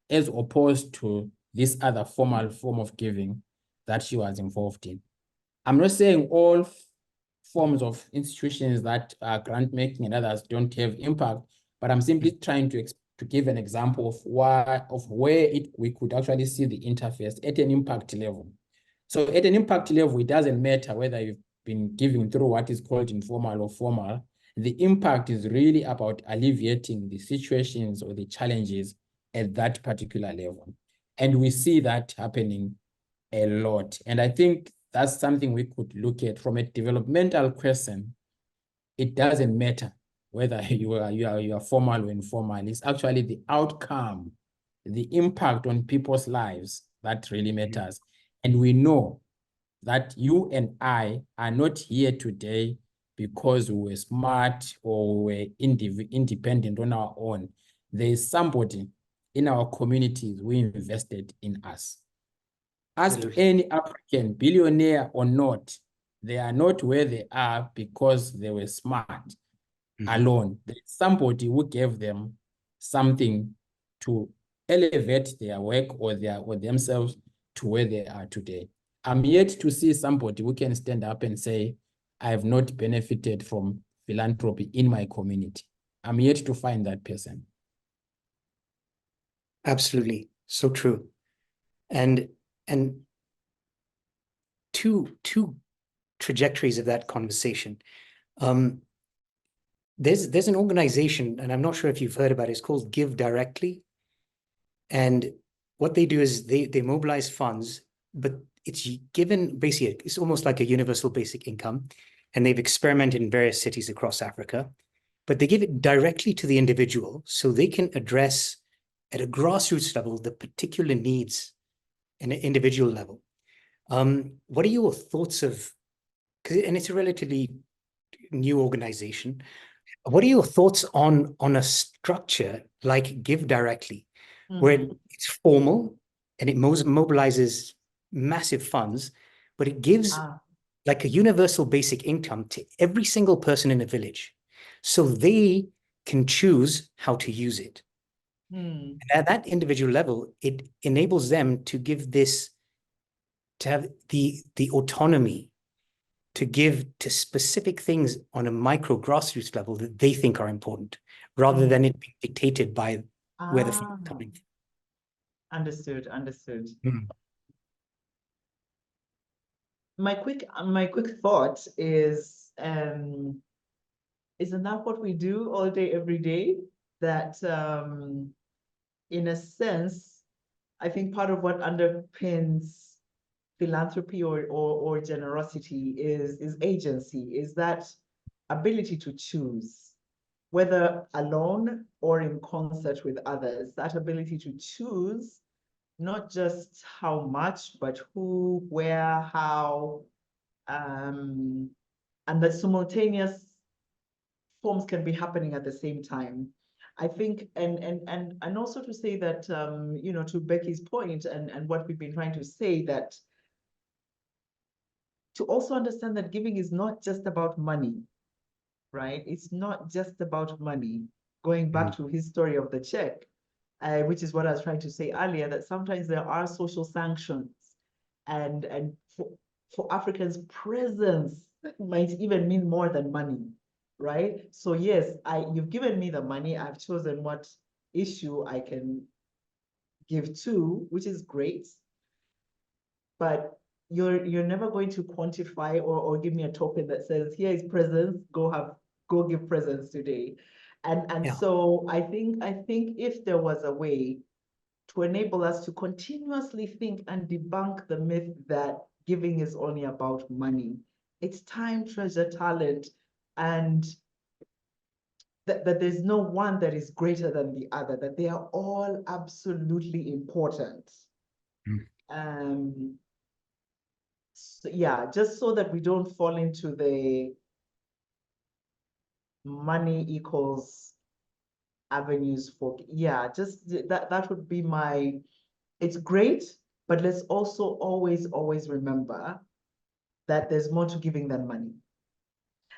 as opposed to this other formal form of giving that she was involved in. I'm not saying all forms of institutions that are grant making and others don't have impact, but I'm simply trying to give an example of where we could actually see the interface at an impact level. So at an impact level, it doesn't matter whether you've been giving through what is called informal or formal. The impact is really about alleviating the situations or the challenges at that particular level. And we see that happening a lot. And I think that's something we could look at from a developmental question. It doesn't matter whether you are formal or informal. It's actually the outcome, the impact on people's lives that really matters. And we know that you and I are not here today because we were smart or we were independent on our own. There is somebody in our communities who invested in us. Ask any African, billionaire or not, they are not where they are because they were smart alone. There's somebody who gave them something to elevate their work or themselves to where they are today. I'm yet to see somebody who can stand up and say, I have not benefited from philanthropy in my community. I'm yet to find that person. Absolutely. So true. And two trajectories of that conversation. there's an organization, and I'm not sure if you've heard about it, it's called Give Directly. And what they do is they mobilize funds, but it's given basically, it's almost like a universal basic income. And they've experimented in various cities across Africa, but they give it directly to the individual so they can address at a grassroots level the particular needs in an individual level. What are your thoughts of, and it's a relatively new organization. What are your thoughts on a structure like Give Directly, where it's formal and it mobilizes massive funds, but it gives like a universal basic income to every single person in a village, so they can choose how to use it. And at that individual level, it enables them to give this, to have the autonomy to give to specific things on a micro grassroots level that they think are important, rather than it being dictated by where the funds are coming from. Understood, understood. Mm. My quick thought is, isn't that what we do all day, every day? That in a sense, I think part of what underpins philanthropy or generosity is agency, is that ability to choose, whether alone or in concert with others, that ability to choose not just how much, but who, where, how, and that simultaneous forms can be happening at the same time. I think, and also to say that, you know, to Becky's point and what we've been trying to say, that to also understand that giving is not just about money, right? It's not just about money. Going back to his story of the check, which is what I was trying to say earlier, that sometimes there are social sanctions, and for Africans, presence might even mean more than money, right? So yes, you've given me the money, I've chosen what issue I can give to, which is great, but you're never going to quantify or give me a token that says, here is presence, go give presence today. And Yeah. so I think if there was a way to enable us to continuously think and debunk the myth that giving is only about money, it's time, treasure, talent, and that there's no one that is greater than the other, that they are all absolutely important. So, yeah, just so that we don't fall into the money equals avenues for, yeah, just that would be my, it's great, but let's also always remember that there's more to giving than money.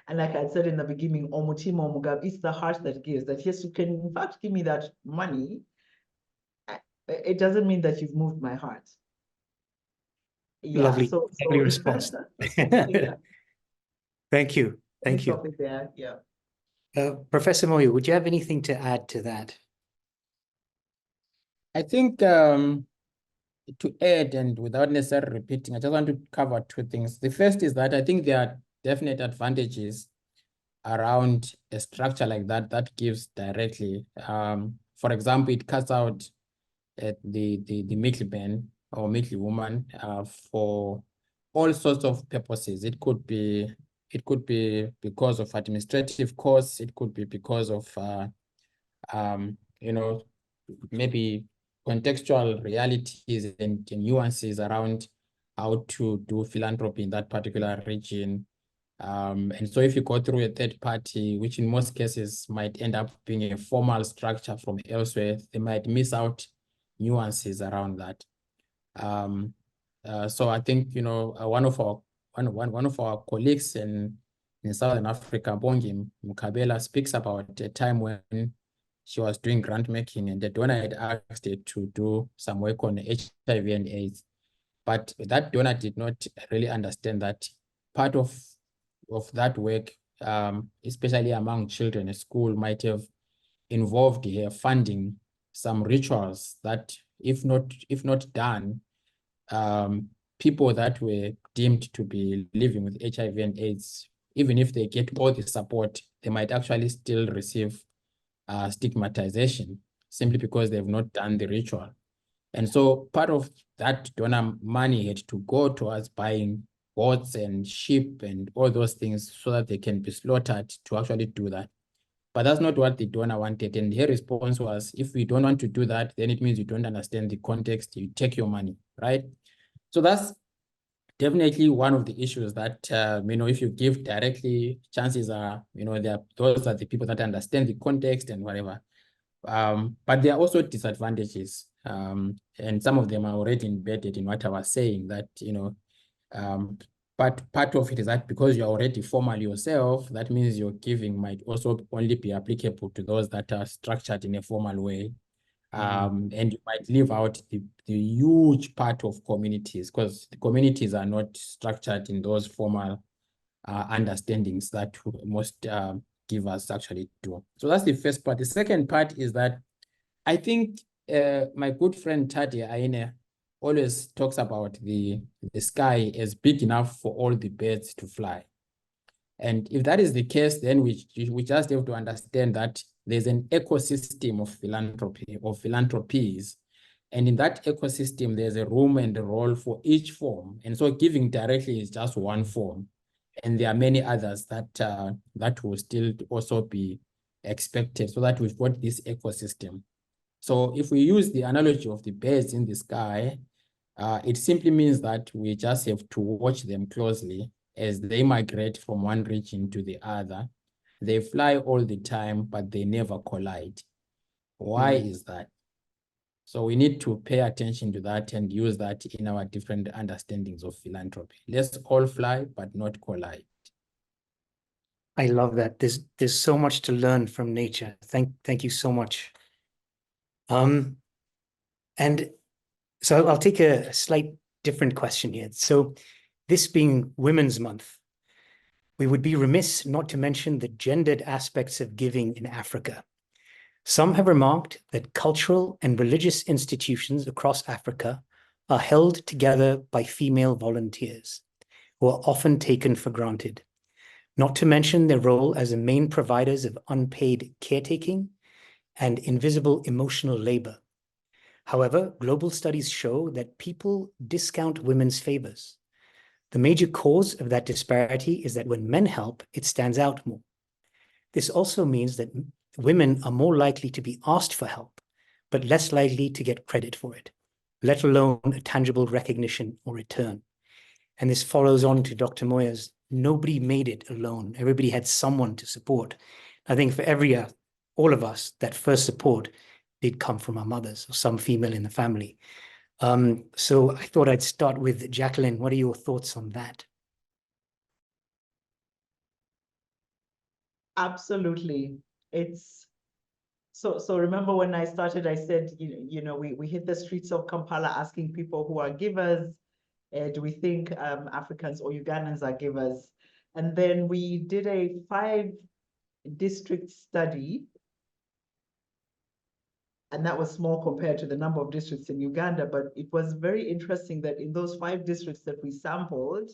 And like I said in the beginning, Omutima Omugab, it's the heart that gives, that yes, you can in fact give me that money. It doesn't mean that you've moved my heart. Yeah, Lovely, lovely response. yeah. Thank you. Thank you. There, yeah. Professor Moyo, would you have anything to add to that? I think to add, and without necessarily repeating, I just want to cover two things. The first is that I think there are definite advantages around a structure like that that gives directly. For example, it cuts out the middleman or middlewoman for all sorts of purposes. It could be because of administrative costs. It could be because of you know, maybe contextual realities and nuances around how to do philanthropy in that particular region. And so if you go through a third party, which in most cases might end up being a formal structure from elsewhere, they might miss out nuances around that. So I think, you know, one of our colleagues in Southern Africa, Bongi Mukabela, speaks about a time when she was doing grant making and the donor had asked her to do some work on HIV and AIDS. But that donor did not really understand that part of that work, especially among children at school, might have involved her funding some rituals that, if not done, people that were deemed to be living with HIV and AIDS even if they get all the support, they might actually still receive stigmatization simply because they've not done the ritual. And so part of that donor money had to go towards buying goats and sheep and all those things so that they can be slaughtered to actually do that. But that's not what the donor wanted. And her response was, if we don't want to do that, then it means you don't understand the context, you take your money, right? So that's definitely one of the issues that, if you give directly, chances are, those are the people that understand the context and whatever. But there are also disadvantages. And some of them are already embedded in what I was saying, that, but part of it is that because you're already formal yourself, that means your giving might also only be applicable to those that are structured in a formal way. And you might leave out the huge part of communities, because the communities are not structured in those formal understandings that most givers actually do. So that's the first part. The second part is that I think my good friend Tadia Aine always talks about the sky as big enough for all the birds to fly. And if that is the case, then we just have to understand that there's an ecosystem of philanthropy, of philanthropies. And in that ecosystem, there's a room and a role for each form. And so giving directly is just one form. And there are many others that that will still also be expected, so that we've got this ecosystem. So if we use the analogy of the birds in the sky, it simply means that we just have to watch them closely as they migrate from one region to the other. They fly all the time, but they never collide. Why is that? So we need to pay attention to that and use that in our different understandings of philanthropy. Let's all fly, but not collide. I love that. There's so much to learn from nature. Thank you so much. And so I'll take a slight different question here. So this being Women's Month, we would be remiss not to mention the gendered aspects of giving in Africa. Some have remarked that cultural and religious institutions across Africa are held together by female volunteers, who are often taken for granted, not to mention their role as the main providers of unpaid caretaking and invisible emotional labor. However, global studies show that people discount women's favors. The major cause of that disparity is that when men help, it stands out more. This also means that women are more likely to be asked for help, but less likely to get credit for it, let alone a tangible recognition or return. And this follows on to Dr. Moya's, nobody made it alone. Everybody had someone to support. I think for all of us, that first support did come from our mothers or some female in the family. So I thought I'd start with Jacqueline. What are your thoughts on that? Absolutely. It's so remember when I started, I said, we hit the streets of Kampala asking people who are givers, do we think Africans or Ugandans are givers? And then we did a 5-district study, and that was small compared to the number of districts in Uganda, but it was very interesting that in those 5 districts that we sampled,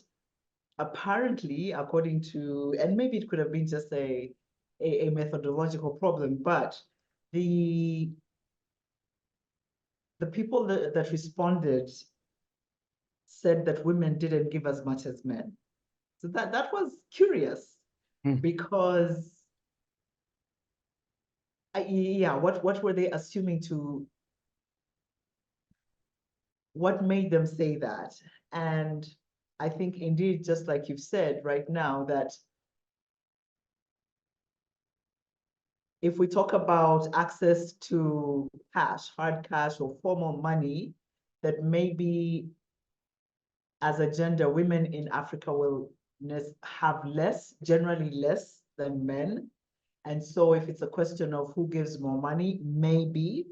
apparently, according to, and maybe it could have been just a methodological problem, but the people that responded said that women didn't give as much as men. So that was curious, because what were they assuming what made them say that? And I think indeed, just like you've said right now, that if we talk about access to cash, hard cash or formal money, that maybe as a gender, women in Africa will have less, generally less than men. And so if it's a question of who gives more money, maybe.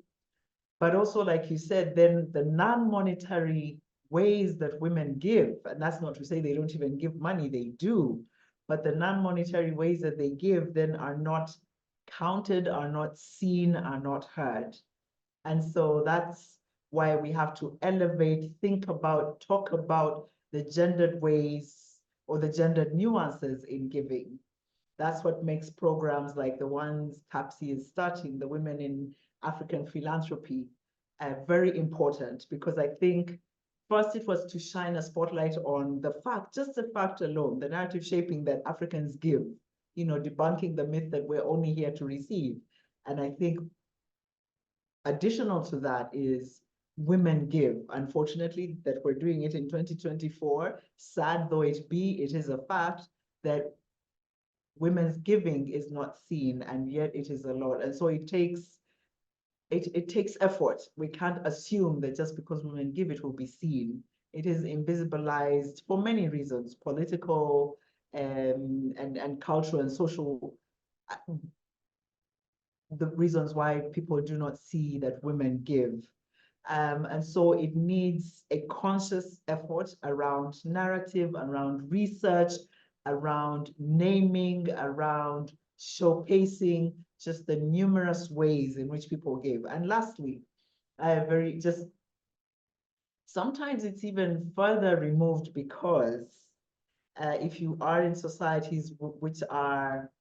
But also, like you said, then the non-monetary ways that women give, and that's not to say they don't even give money, they do, but the non-monetary ways that they give then are not counted, are not seen, are not heard. And so that's why we have to elevate, think about, talk about the gendered ways or the gendered nuances in giving. That's what makes programs like the ones CAPSI is starting, the Women in African Philanthropy, very important, because I think first it was to shine a spotlight on the fact, just the fact alone, the narrative shaping that Africans give, you know, debunking the myth that we're only here to receive. And I think additional to that is women give. Unfortunately, that we're doing it in 2024, sad though it be, it is a fact that women's giving is not seen, and yet it is a lot. And so it takes effort. We can't assume that just because women give, it will be seen. It is invisibilized for many reasons, political and cultural and social, the reasons why people do not see that women give. And so it needs a conscious effort around narrative, around research, around naming, around showcasing just the numerous ways in which people give. And lastly, sometimes it's even further removed, because if you are in societies which are,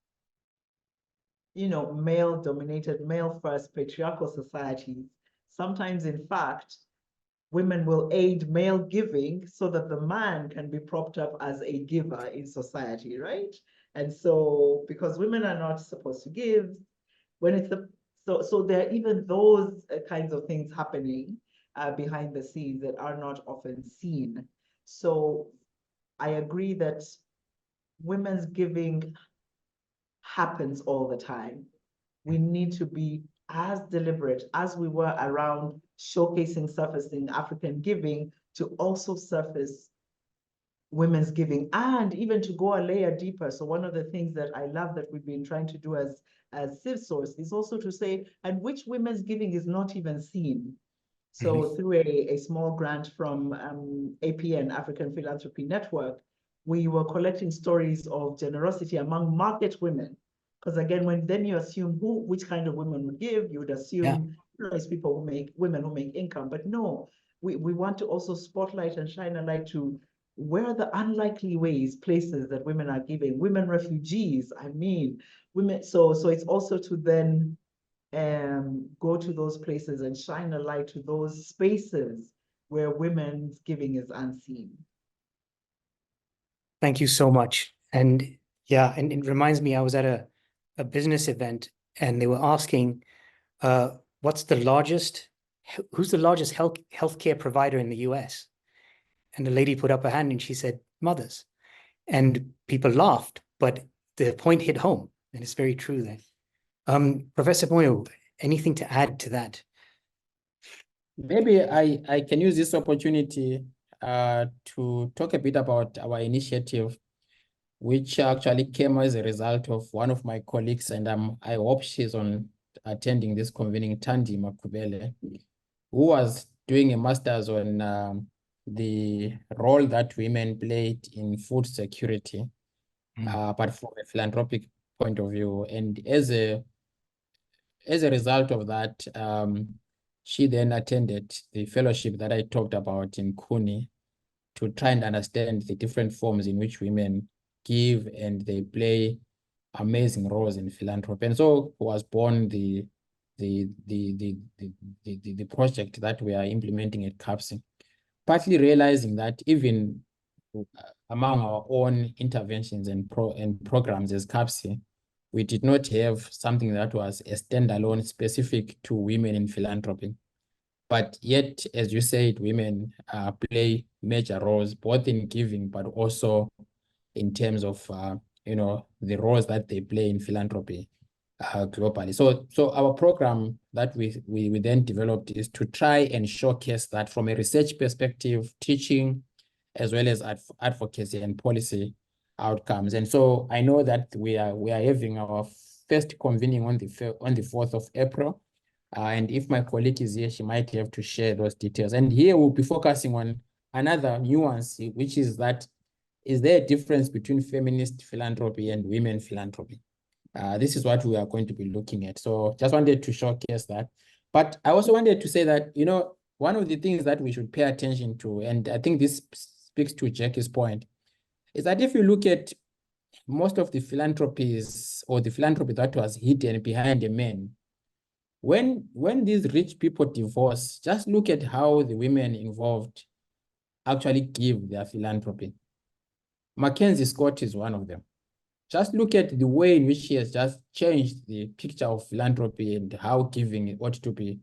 you know, male-dominated, male-first patriarchal societies, sometimes, in fact, women will aid male giving so that the man can be propped up as a giver in society, right? And so, because women are not supposed to give, when it's so there are even those kinds of things happening behind the scenes that are not often seen. So I agree that women's giving happens all the time. We need to be as deliberate as we were around showcasing, surfacing African giving, to also surface women's giving, and even to go a layer deeper. So one of the things that I love that we've been trying to do as CivSource is also to say, and which women's giving is not even seen. So through a small grant from APN, African Philanthropy Network, we were collecting stories of generosity among market women. Because again, then you assume which kind of women would give, you would assume it's people women who make income. But no, we want to also spotlight and shine a light to where are the unlikely places that women are giving, women refugees, I mean, women. So it's also to then go to those places and shine a light to those spaces where women's giving is unseen. Thank you so much. And yeah, and it reminds me, I was at a business event and they were asking, who's the largest healthcare provider in the US? And the lady put up her hand and she said, mothers. And people laughed, but the point hit home, and it's very true there. Professor Moyo, anything to add to that? Maybe I can use this opportunity to talk a bit about our initiative, which actually came as a result of one of my colleagues, and I hope she's on attending this convening, Thandi Makubele, who was doing a master's on the role that women played in food security, but from a philanthropic point of view. And as a result of that, she then attended the fellowship that I talked about in CUNY to try and understand the different forms in which women give and they play amazing roles in philanthropy. And so was born the project that we are implementing at CAPSI, partly realizing that even among our own interventions and programs as CAPSI, we did not have something that was a standalone specific to women in philanthropy. But yet, as you said, women play major roles, both in giving, but also in terms of, the roles that they play in philanthropy globally. So our program that we then developed is to try and showcase that from a research perspective, teaching, as well as advocacy and policy outcomes. And so I know that we are having our first convening on the 4th of April. And if my colleague is here, she might have to share those details. And here we'll be focusing on another nuance, which is that, is there a difference between feminist philanthropy and women philanthropy? This is what we are going to be looking at. So just wanted to showcase that. But I also wanted to say that, one of the things that we should pay attention to, and I think this speaks to Jackie's point, is that if you look at most of the philanthropies or the philanthropy that was hidden behind the men, when these rich people divorce, just look at how the women involved actually give their philanthropy. Mackenzie Scott is one of them. Just look at the way in which she has just changed the picture of philanthropy and how giving ought to be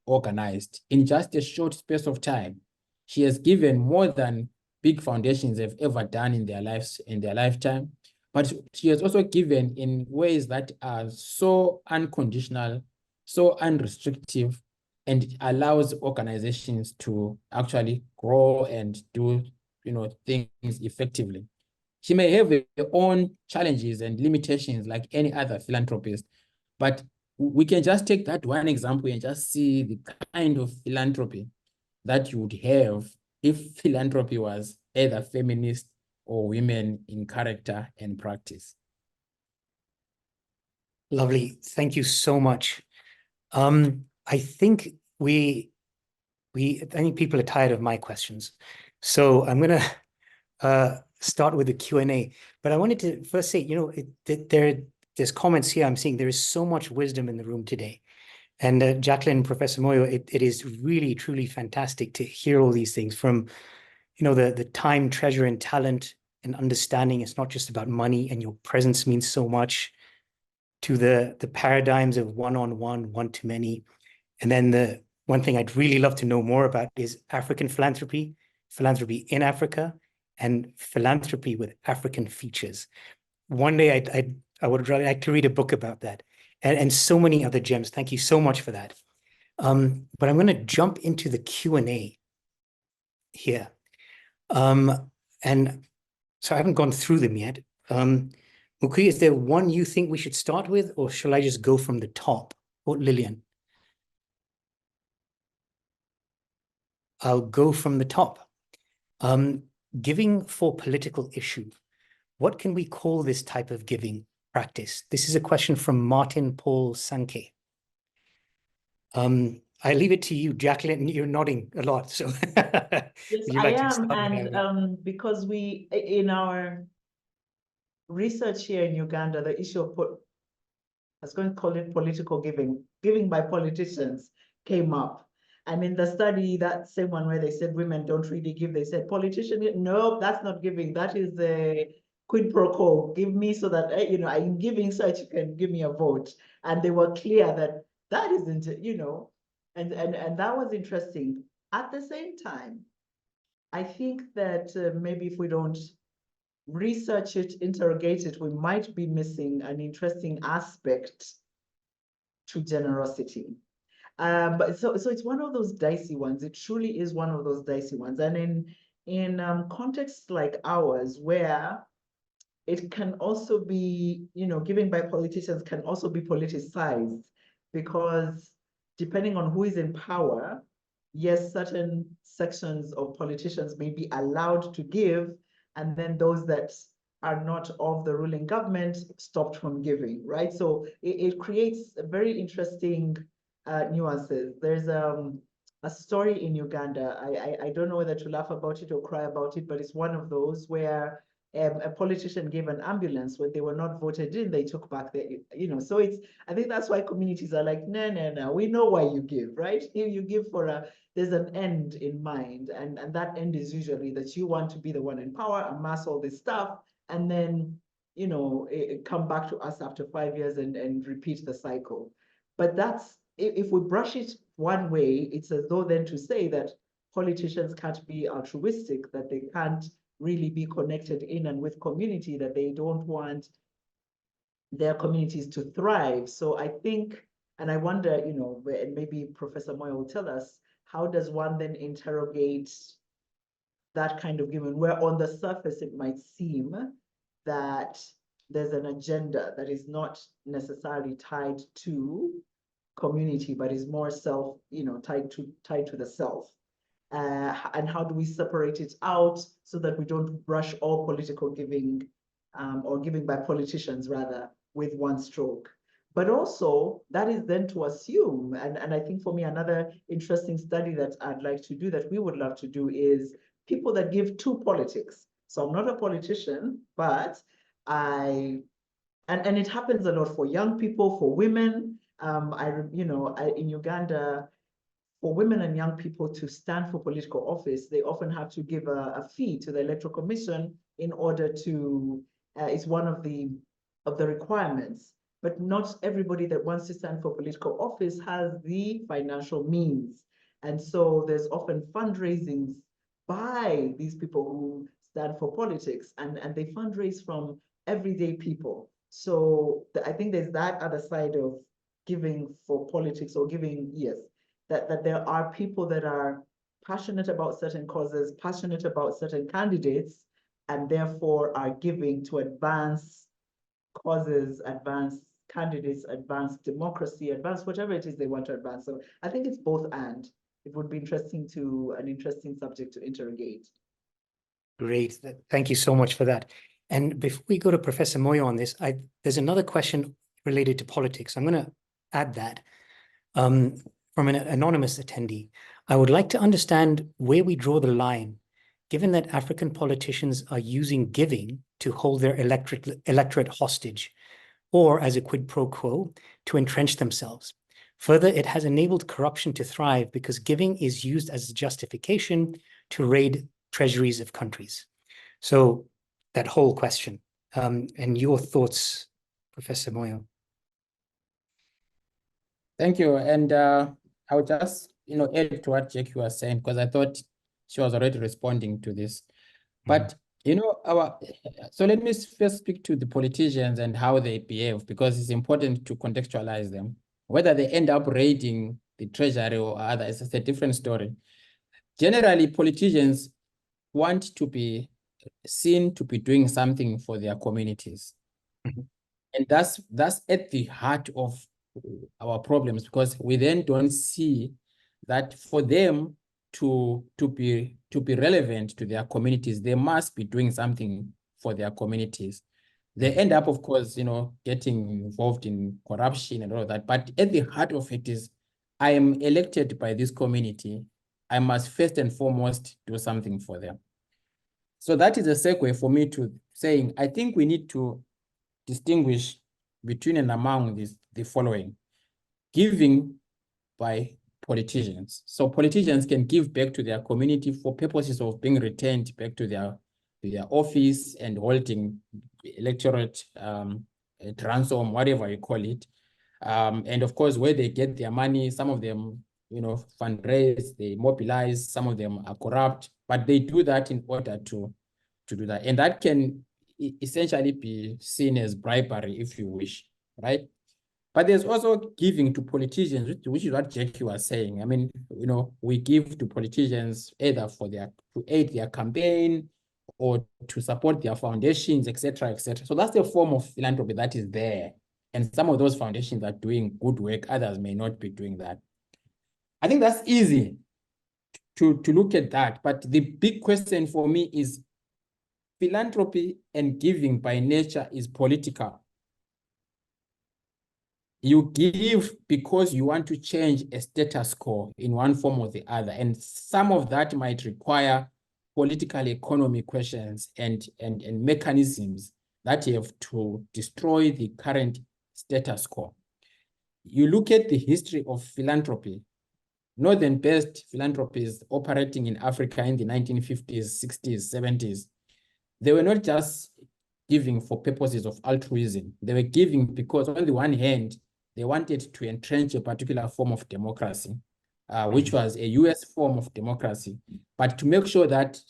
organized in just a short space of time. She has given more than big foundations have ever done in their lives, in their lifetime, but she has also given in ways that are so unconditional, so unrestrictive, and it allows organizations to actually grow and do, things effectively. She may have her own challenges and limitations like any other philanthropist, but we can just take that one example and just see the kind of philanthropy that you would have if philanthropy was either feminist or women in character and practice. Lovely. Thank you so much. I think I think people are tired of my questions. So I'm going to start with the Q&A. But I wanted to first say, there's comments here I'm seeing. There is so much wisdom in the room today. And Jacqueline, Professor Moyo, it is really, truly fantastic to hear all these things from, the time, treasure, and talent and understanding. It's not just about money, and your presence means so much, to the paradigms of one-on-one, one-to-many. And then the one thing I'd really love to know more about is African philanthropy, philanthropy in Africa, and philanthropy with African features. One day I would really like to read a book about that, and so many other gems. Thank you so much for that. But I'm going to jump into the Q&A here. And so I haven't gone through them yet. Mukuyi, is there one you think we should start with, or shall I just go from the top? Or Lillian? I'll go from the top. Giving for political issue. What can we call this type of giving practice? This is a question from Martin Paul Sankey. I leave it to you, Jacqueline. You're nodding a lot, so yes, I am, and because we in our research here in Uganda, the issue of I was going to call it political giving by politicians came up. And in the study, that same one where they said women don't really give, they said politician, no, that's not giving. That is the quid pro quo. Give me so that, I'm giving so that you can give me a vote. And they were clear that that isn't, and that was interesting. At the same time, I think that maybe if we don't research it, interrogate it, we might be missing an interesting aspect to generosity. But so it's one of those dicey ones. It truly is one of those dicey ones. And in contexts like ours, where it can also be, giving by politicians can also be politicized, because depending on who is in power, yes, certain sections of politicians may be allowed to give, and then those that are not of the ruling government stopped from giving, right? So it creates a very interesting nuances. There's a story in Uganda. I don't know whether to laugh about it or cry about it, but it's one of those where a politician gave an ambulance when they were not voted in. They took back the, so I think that's why communities are like, no, we know why you give, right? You give for there's an end in mind, and that end is usually that you want to be the one in power, amass all this stuff, and then, come back to us after 5 years and repeat the cycle. But that's, if we brush it one way, it's as though then to say that politicians can't be altruistic, that they can't really be connected in and with community, that they don't want their communities to thrive. So I think, and I wonder, and maybe Professor Moyo will tell us, how does one then interrogate that kind of giving, where on the surface it might seem that there's an agenda that is not necessarily tied to community, but is more self, tied to the self. And how do we separate it out so that we don't brush all political giving, or giving by politicians rather, with one stroke? But also, that is then to assume, and I think for me, another interesting study that I'd like to do, that we would love to do, is people that give to politics. So I'm not a politician, but and it happens a lot for young people, for women. In Uganda, for women and young people to stand for political office, they often have to give a fee to the Electoral Commission in order to, it's one of the requirements. But not everybody that wants to stand for political office has the financial means. And so there's often fundraisings by these people who stand for politics, and they fundraise from everyday people. So I think there's that other side of giving for politics, or giving, yes, that there are people that are passionate about certain causes, passionate about certain candidates, and therefore are giving to advance causes, advance candidates, advance democracy, advance whatever it is they want to advance. So I think it's both and. It would be an interesting subject to interrogate. Great. Thank you so much for that. And before we go to Professor Moyo on this, there's another question related to politics. I'm going to add that from an anonymous attendee. I would like to understand where we draw the line, given that African politicians are using giving to hold their electorate hostage, or as a quid pro quo, to entrench themselves. Further, it has enabled corruption to thrive because giving is used as a justification to raid treasuries of countries. So that whole question, and your thoughts, Professor Moyo. Thank you. And I would just, add to what Jackie was saying, because I thought she was already responding to this. But, so let me first speak to the politicians and how they behave, because it's important to contextualize them. Whether they end up raiding the treasury or other, it's a different story. Generally, politicians want to be seen to be doing something for their communities. And that's at the heart of our problems, because we then don't see that for them to be relevant to their communities, they must be doing something for their communities. They end up, of course, getting involved in corruption and all of that. But at the heart of it is, I am elected by this community. I must first and foremost do something for them. So that is a segue for me to saying, I think we need to distinguish between and among the following. Giving by politicians. So politicians can give back to their community for purposes of being returned back to their office and holding electorate ransom, whatever you call it. And of course, where they get their money, some of them, fundraise, they mobilize, some of them are corrupt, but they do that in order to do that. And that can essentially be seen as bribery, if you wish, right? But there's also giving to politicians, which is what Jackie was saying. I mean, we give to politicians either to aid their campaign or to support their foundations, etc., etc. So that's the form of philanthropy that is there. And some of those foundations are doing good work. Others may not be doing that. I think that's easy to look at that. But the big question for me is, philanthropy and giving by nature is political. You give because you want to change a status quo in one form or the other. And some of that might require political economy questions and mechanisms that you have to destroy the current status quo. You look at the history of philanthropy. Northern-based philanthropies operating in Africa in the 1950s, 60s, 70s, they were not just giving for purposes of altruism. They were giving because on the one hand, they wanted to entrench a particular form of democracy, which was a US form of democracy, but to make sure that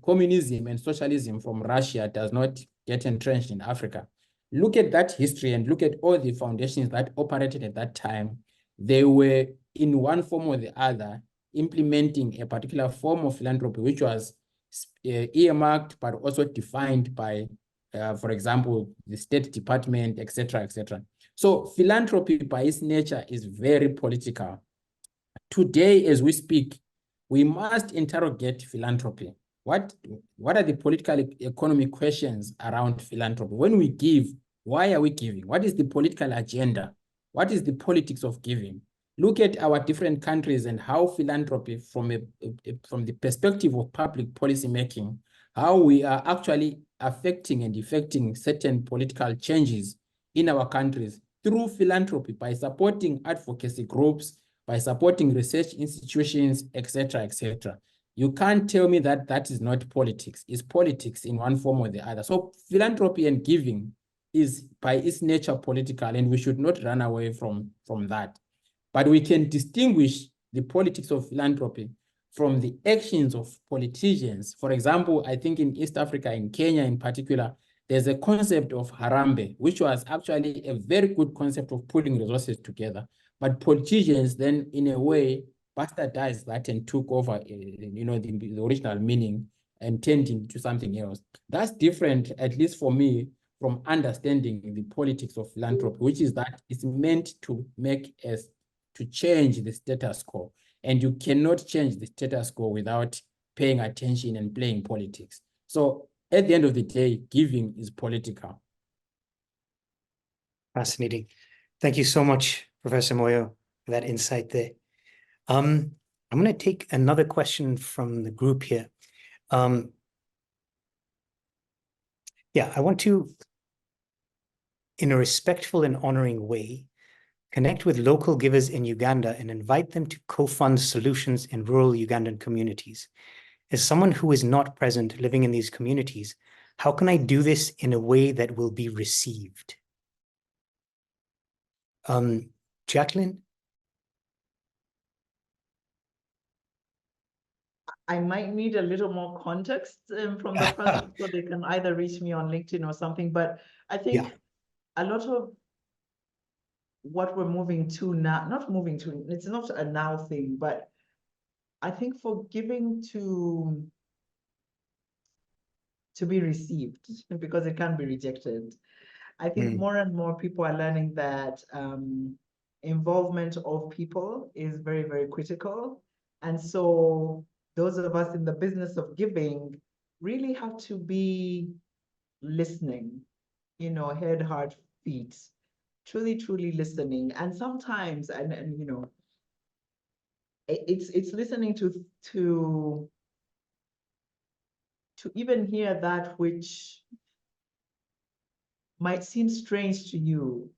communism and socialism from Russia does not get entrenched in Africa. Look at that history and look at all the foundations that operated at that time. They were, in one form or the other, implementing a particular form of philanthropy, which was earmarked, but also defined by, for example, the State Department, etc., etc. So philanthropy by its nature is very political. Today, as we speak, we must interrogate philanthropy. What are the political economic questions around philanthropy? When we give, why are we giving? What is the political agenda? What is the politics of giving? look at our different countries and how philanthropy from the perspective of public policy making, how we are actually affecting and effecting certain political changes in our countries through philanthropy by supporting advocacy groups, by supporting research institutions, etc., etc. You can't tell me that that is not politics. It's politics in one form or the other. So philanthropy and giving is by its nature political, and we should not run away from that. But we can distinguish the politics of philanthropy from the actions of politicians. For example, I think in East Africa, in Kenya in particular, there's a concept of Harambee, which was actually a very good concept of pulling resources together. But politicians then, in a way, bastardized that and took over, the original meaning and turned into something else. That's different, at least for me, from understanding the politics of philanthropy, which is that it's meant to change the status quo. And you cannot change the status quo without paying attention and playing politics. So at the end of the day, giving is political. Fascinating. Thank you so much, Professor Moyo, for that insight there. I'm going to take another question from the group here. Yeah, I want to, in a respectful and honoring way, connect with local givers in Uganda and invite them to co-fund solutions in rural Ugandan communities. As someone who is not present living in these communities, how can I do this in a way that will be received? Jacqueline? I might need a little more context from the person so they can either reach me on LinkedIn or something, but I think a lot of what we're moving to now, not moving to, it's not a now thing, but I think for giving to be received, because it can be rejected. I think more and more people are learning that involvement of people is very, very critical. And so those of us in the business of giving really have to be listening, head, heart, feet, truly, truly listening. And sometimes, and it's listening to even hear that which might seem strange to you,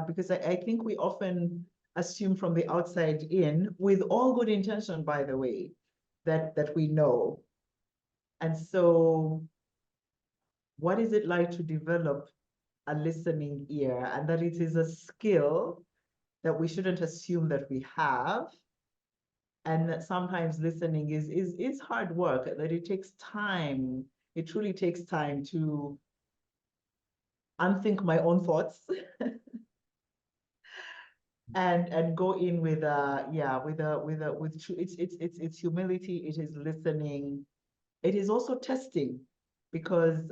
because I think we often assume from the outside in, with all good intention, by the way, that we know. And so what is it like to develop a listening ear, and that it is a skill that we shouldn't assume that we have, and that sometimes listening is hard work, that it takes time. It truly takes time to unthink my own thoughts and go in with it's humility, it is listening, it is also testing, because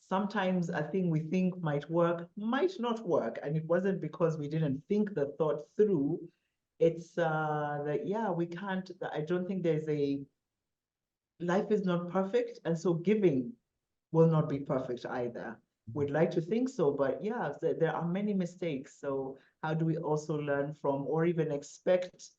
sometimes a thing we think might work might not work, and it wasn't because we didn't think the thought through. It's that we can't, I don't think life is not perfect, and so giving will not be perfect either. We'd like to think so, but there are many mistakes. So how do we also learn from, or even expect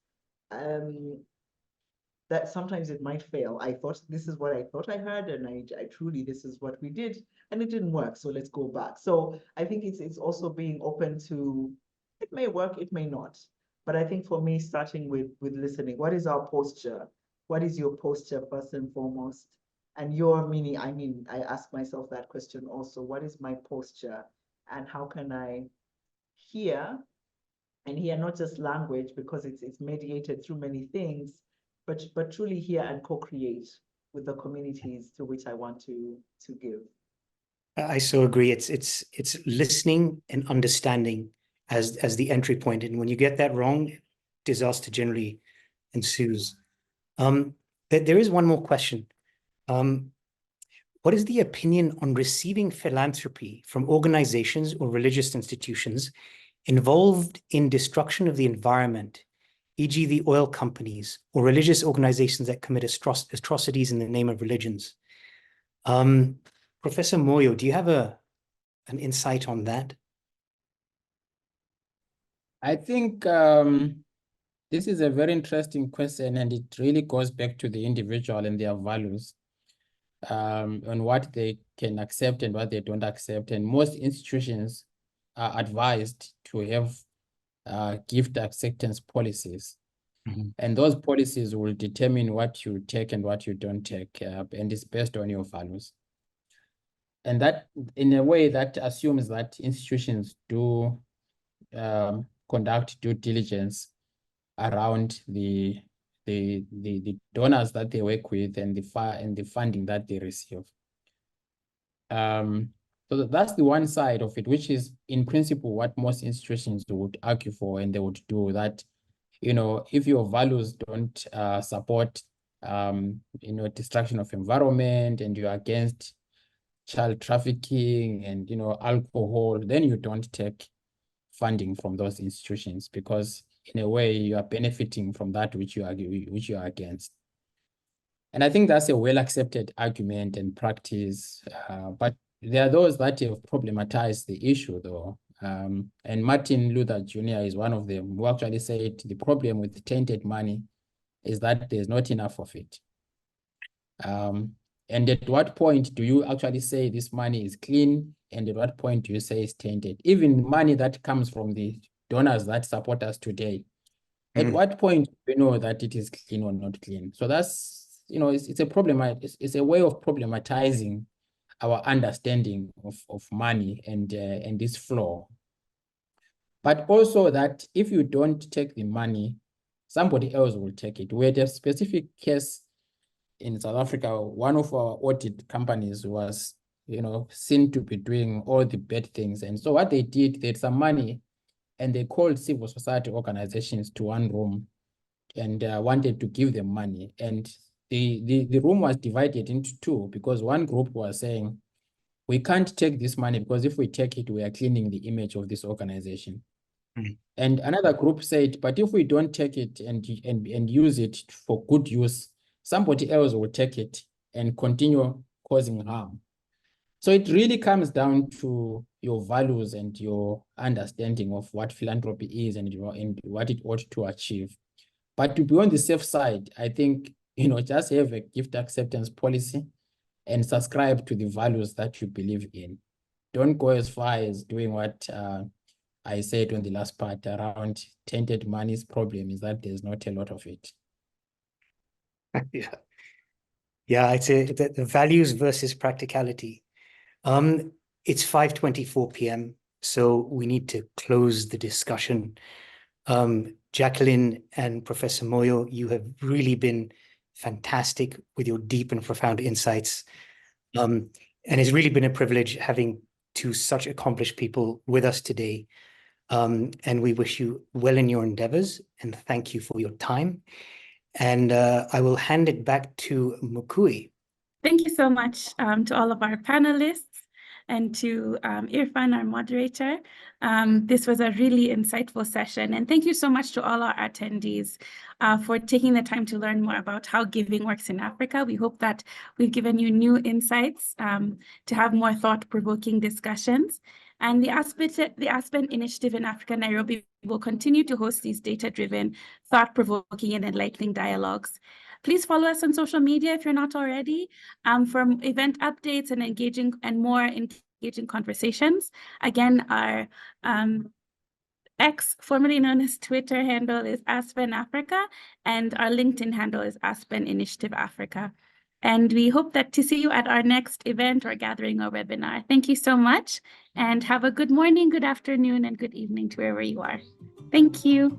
that sometimes it might fail? I thought this is what I thought I heard, and I truly, this is what we did, and it didn't work, so let's go back. So I think it's also being open to, it may work, it may not. But I think for me, starting with listening, what is our posture? What is your posture first and foremost? And your meaning, I ask myself that question also. What is my posture? And how can I hear, and hear not just language, because it's mediated through many things, but truly hear and co-create with the communities to which I want to give. I so agree. It's listening and understanding as the entry point. And when you get that wrong, disaster generally ensues. There is one more question. What is the opinion on receiving philanthropy from organizations or religious institutions involved in destruction of the environment, e.g. the oil companies or religious organizations that commit atrocities in the name of religions? Professor Moyo, do you have an insight on that? I think this is a very interesting question, and it really goes back to the individual and their values on what they can accept and what they don't accept. And most institutions are advised to have gift acceptance policies. Mhm. And those policies will determine what you take and what you don't take, and it's based on your values. And that, in a way, that assumes that institutions do conduct due diligence around the donors that they work with and the funding that they receive. So that's the one side of it, which is in principle what most institutions would argue for, and they would do that. You know, if your values don't support destruction of environment, and you're against child trafficking and alcohol, then you don't take funding from those institutions, because in a way you are benefiting from that which you are against. And I think that's a well-accepted argument and practice, but there are those that have problematized the issue, though. And Martin Luther Jr. is one of them, who actually said the problem with tainted money is that there's not enough of it. And at what point do you actually say this money is clean? And at what point do you say it's tainted? Even money that comes from the donors that support us today, at what point do we know that it is clean or not clean? So that's, it's a problem. It's a way of problematizing our understanding of money and this flow. But also that if you don't take the money, somebody else will take it. We had a specific case in South Africa. One of our audit companies was, seen to be doing all the bad things. And so what they did, they had some money, and they called civil society organizations to one room and wanted to give them money. And the room was divided into two, because one group was saying, we can't take this money because if we take it, we are cleaning the image of this organization. And another group said, but if we don't take it and use it for good use, somebody else will take it and continue causing harm. So it really comes down to your values and your understanding of what philanthropy is and what it ought to achieve. But to be on the safe side, I think, just have a gift acceptance policy and subscribe to the values that you believe in. Don't go as far as doing what I said on the last part around tainted money's problem is that there's not a lot of it. Yeah, it's the values versus practicality. It's 5:24 p.m., so we need to close the discussion. Jacqueline and Professor Moyo, you have really been fantastic with your deep and profound insights. And it's really been a privilege having two such accomplished people with us today. And we wish you well in your endeavors, and thank you for your time. And I will hand it back to Mukui. Thank you so much to all of our panelists and to Irfan, our moderator. This was a really insightful session. And thank you so much to all our attendees for taking the time to learn more about how giving works in Africa. We hope that we've given you new insights to have more thought-provoking discussions. And the Aspen Initiative in Africa, Nairobi, will continue to host these data-driven, thought-provoking, and enlightening dialogues. Please follow us on social media if you're not already for event updates and more engaging conversations. Again, our X, formerly known as Twitter handle, is Aspen Africa, and our LinkedIn handle is Aspen Initiative Africa. And we hope to see you at our next event or gathering or webinar. Thank you so much, and have a good morning, good afternoon, and good evening to wherever you are. Thank you.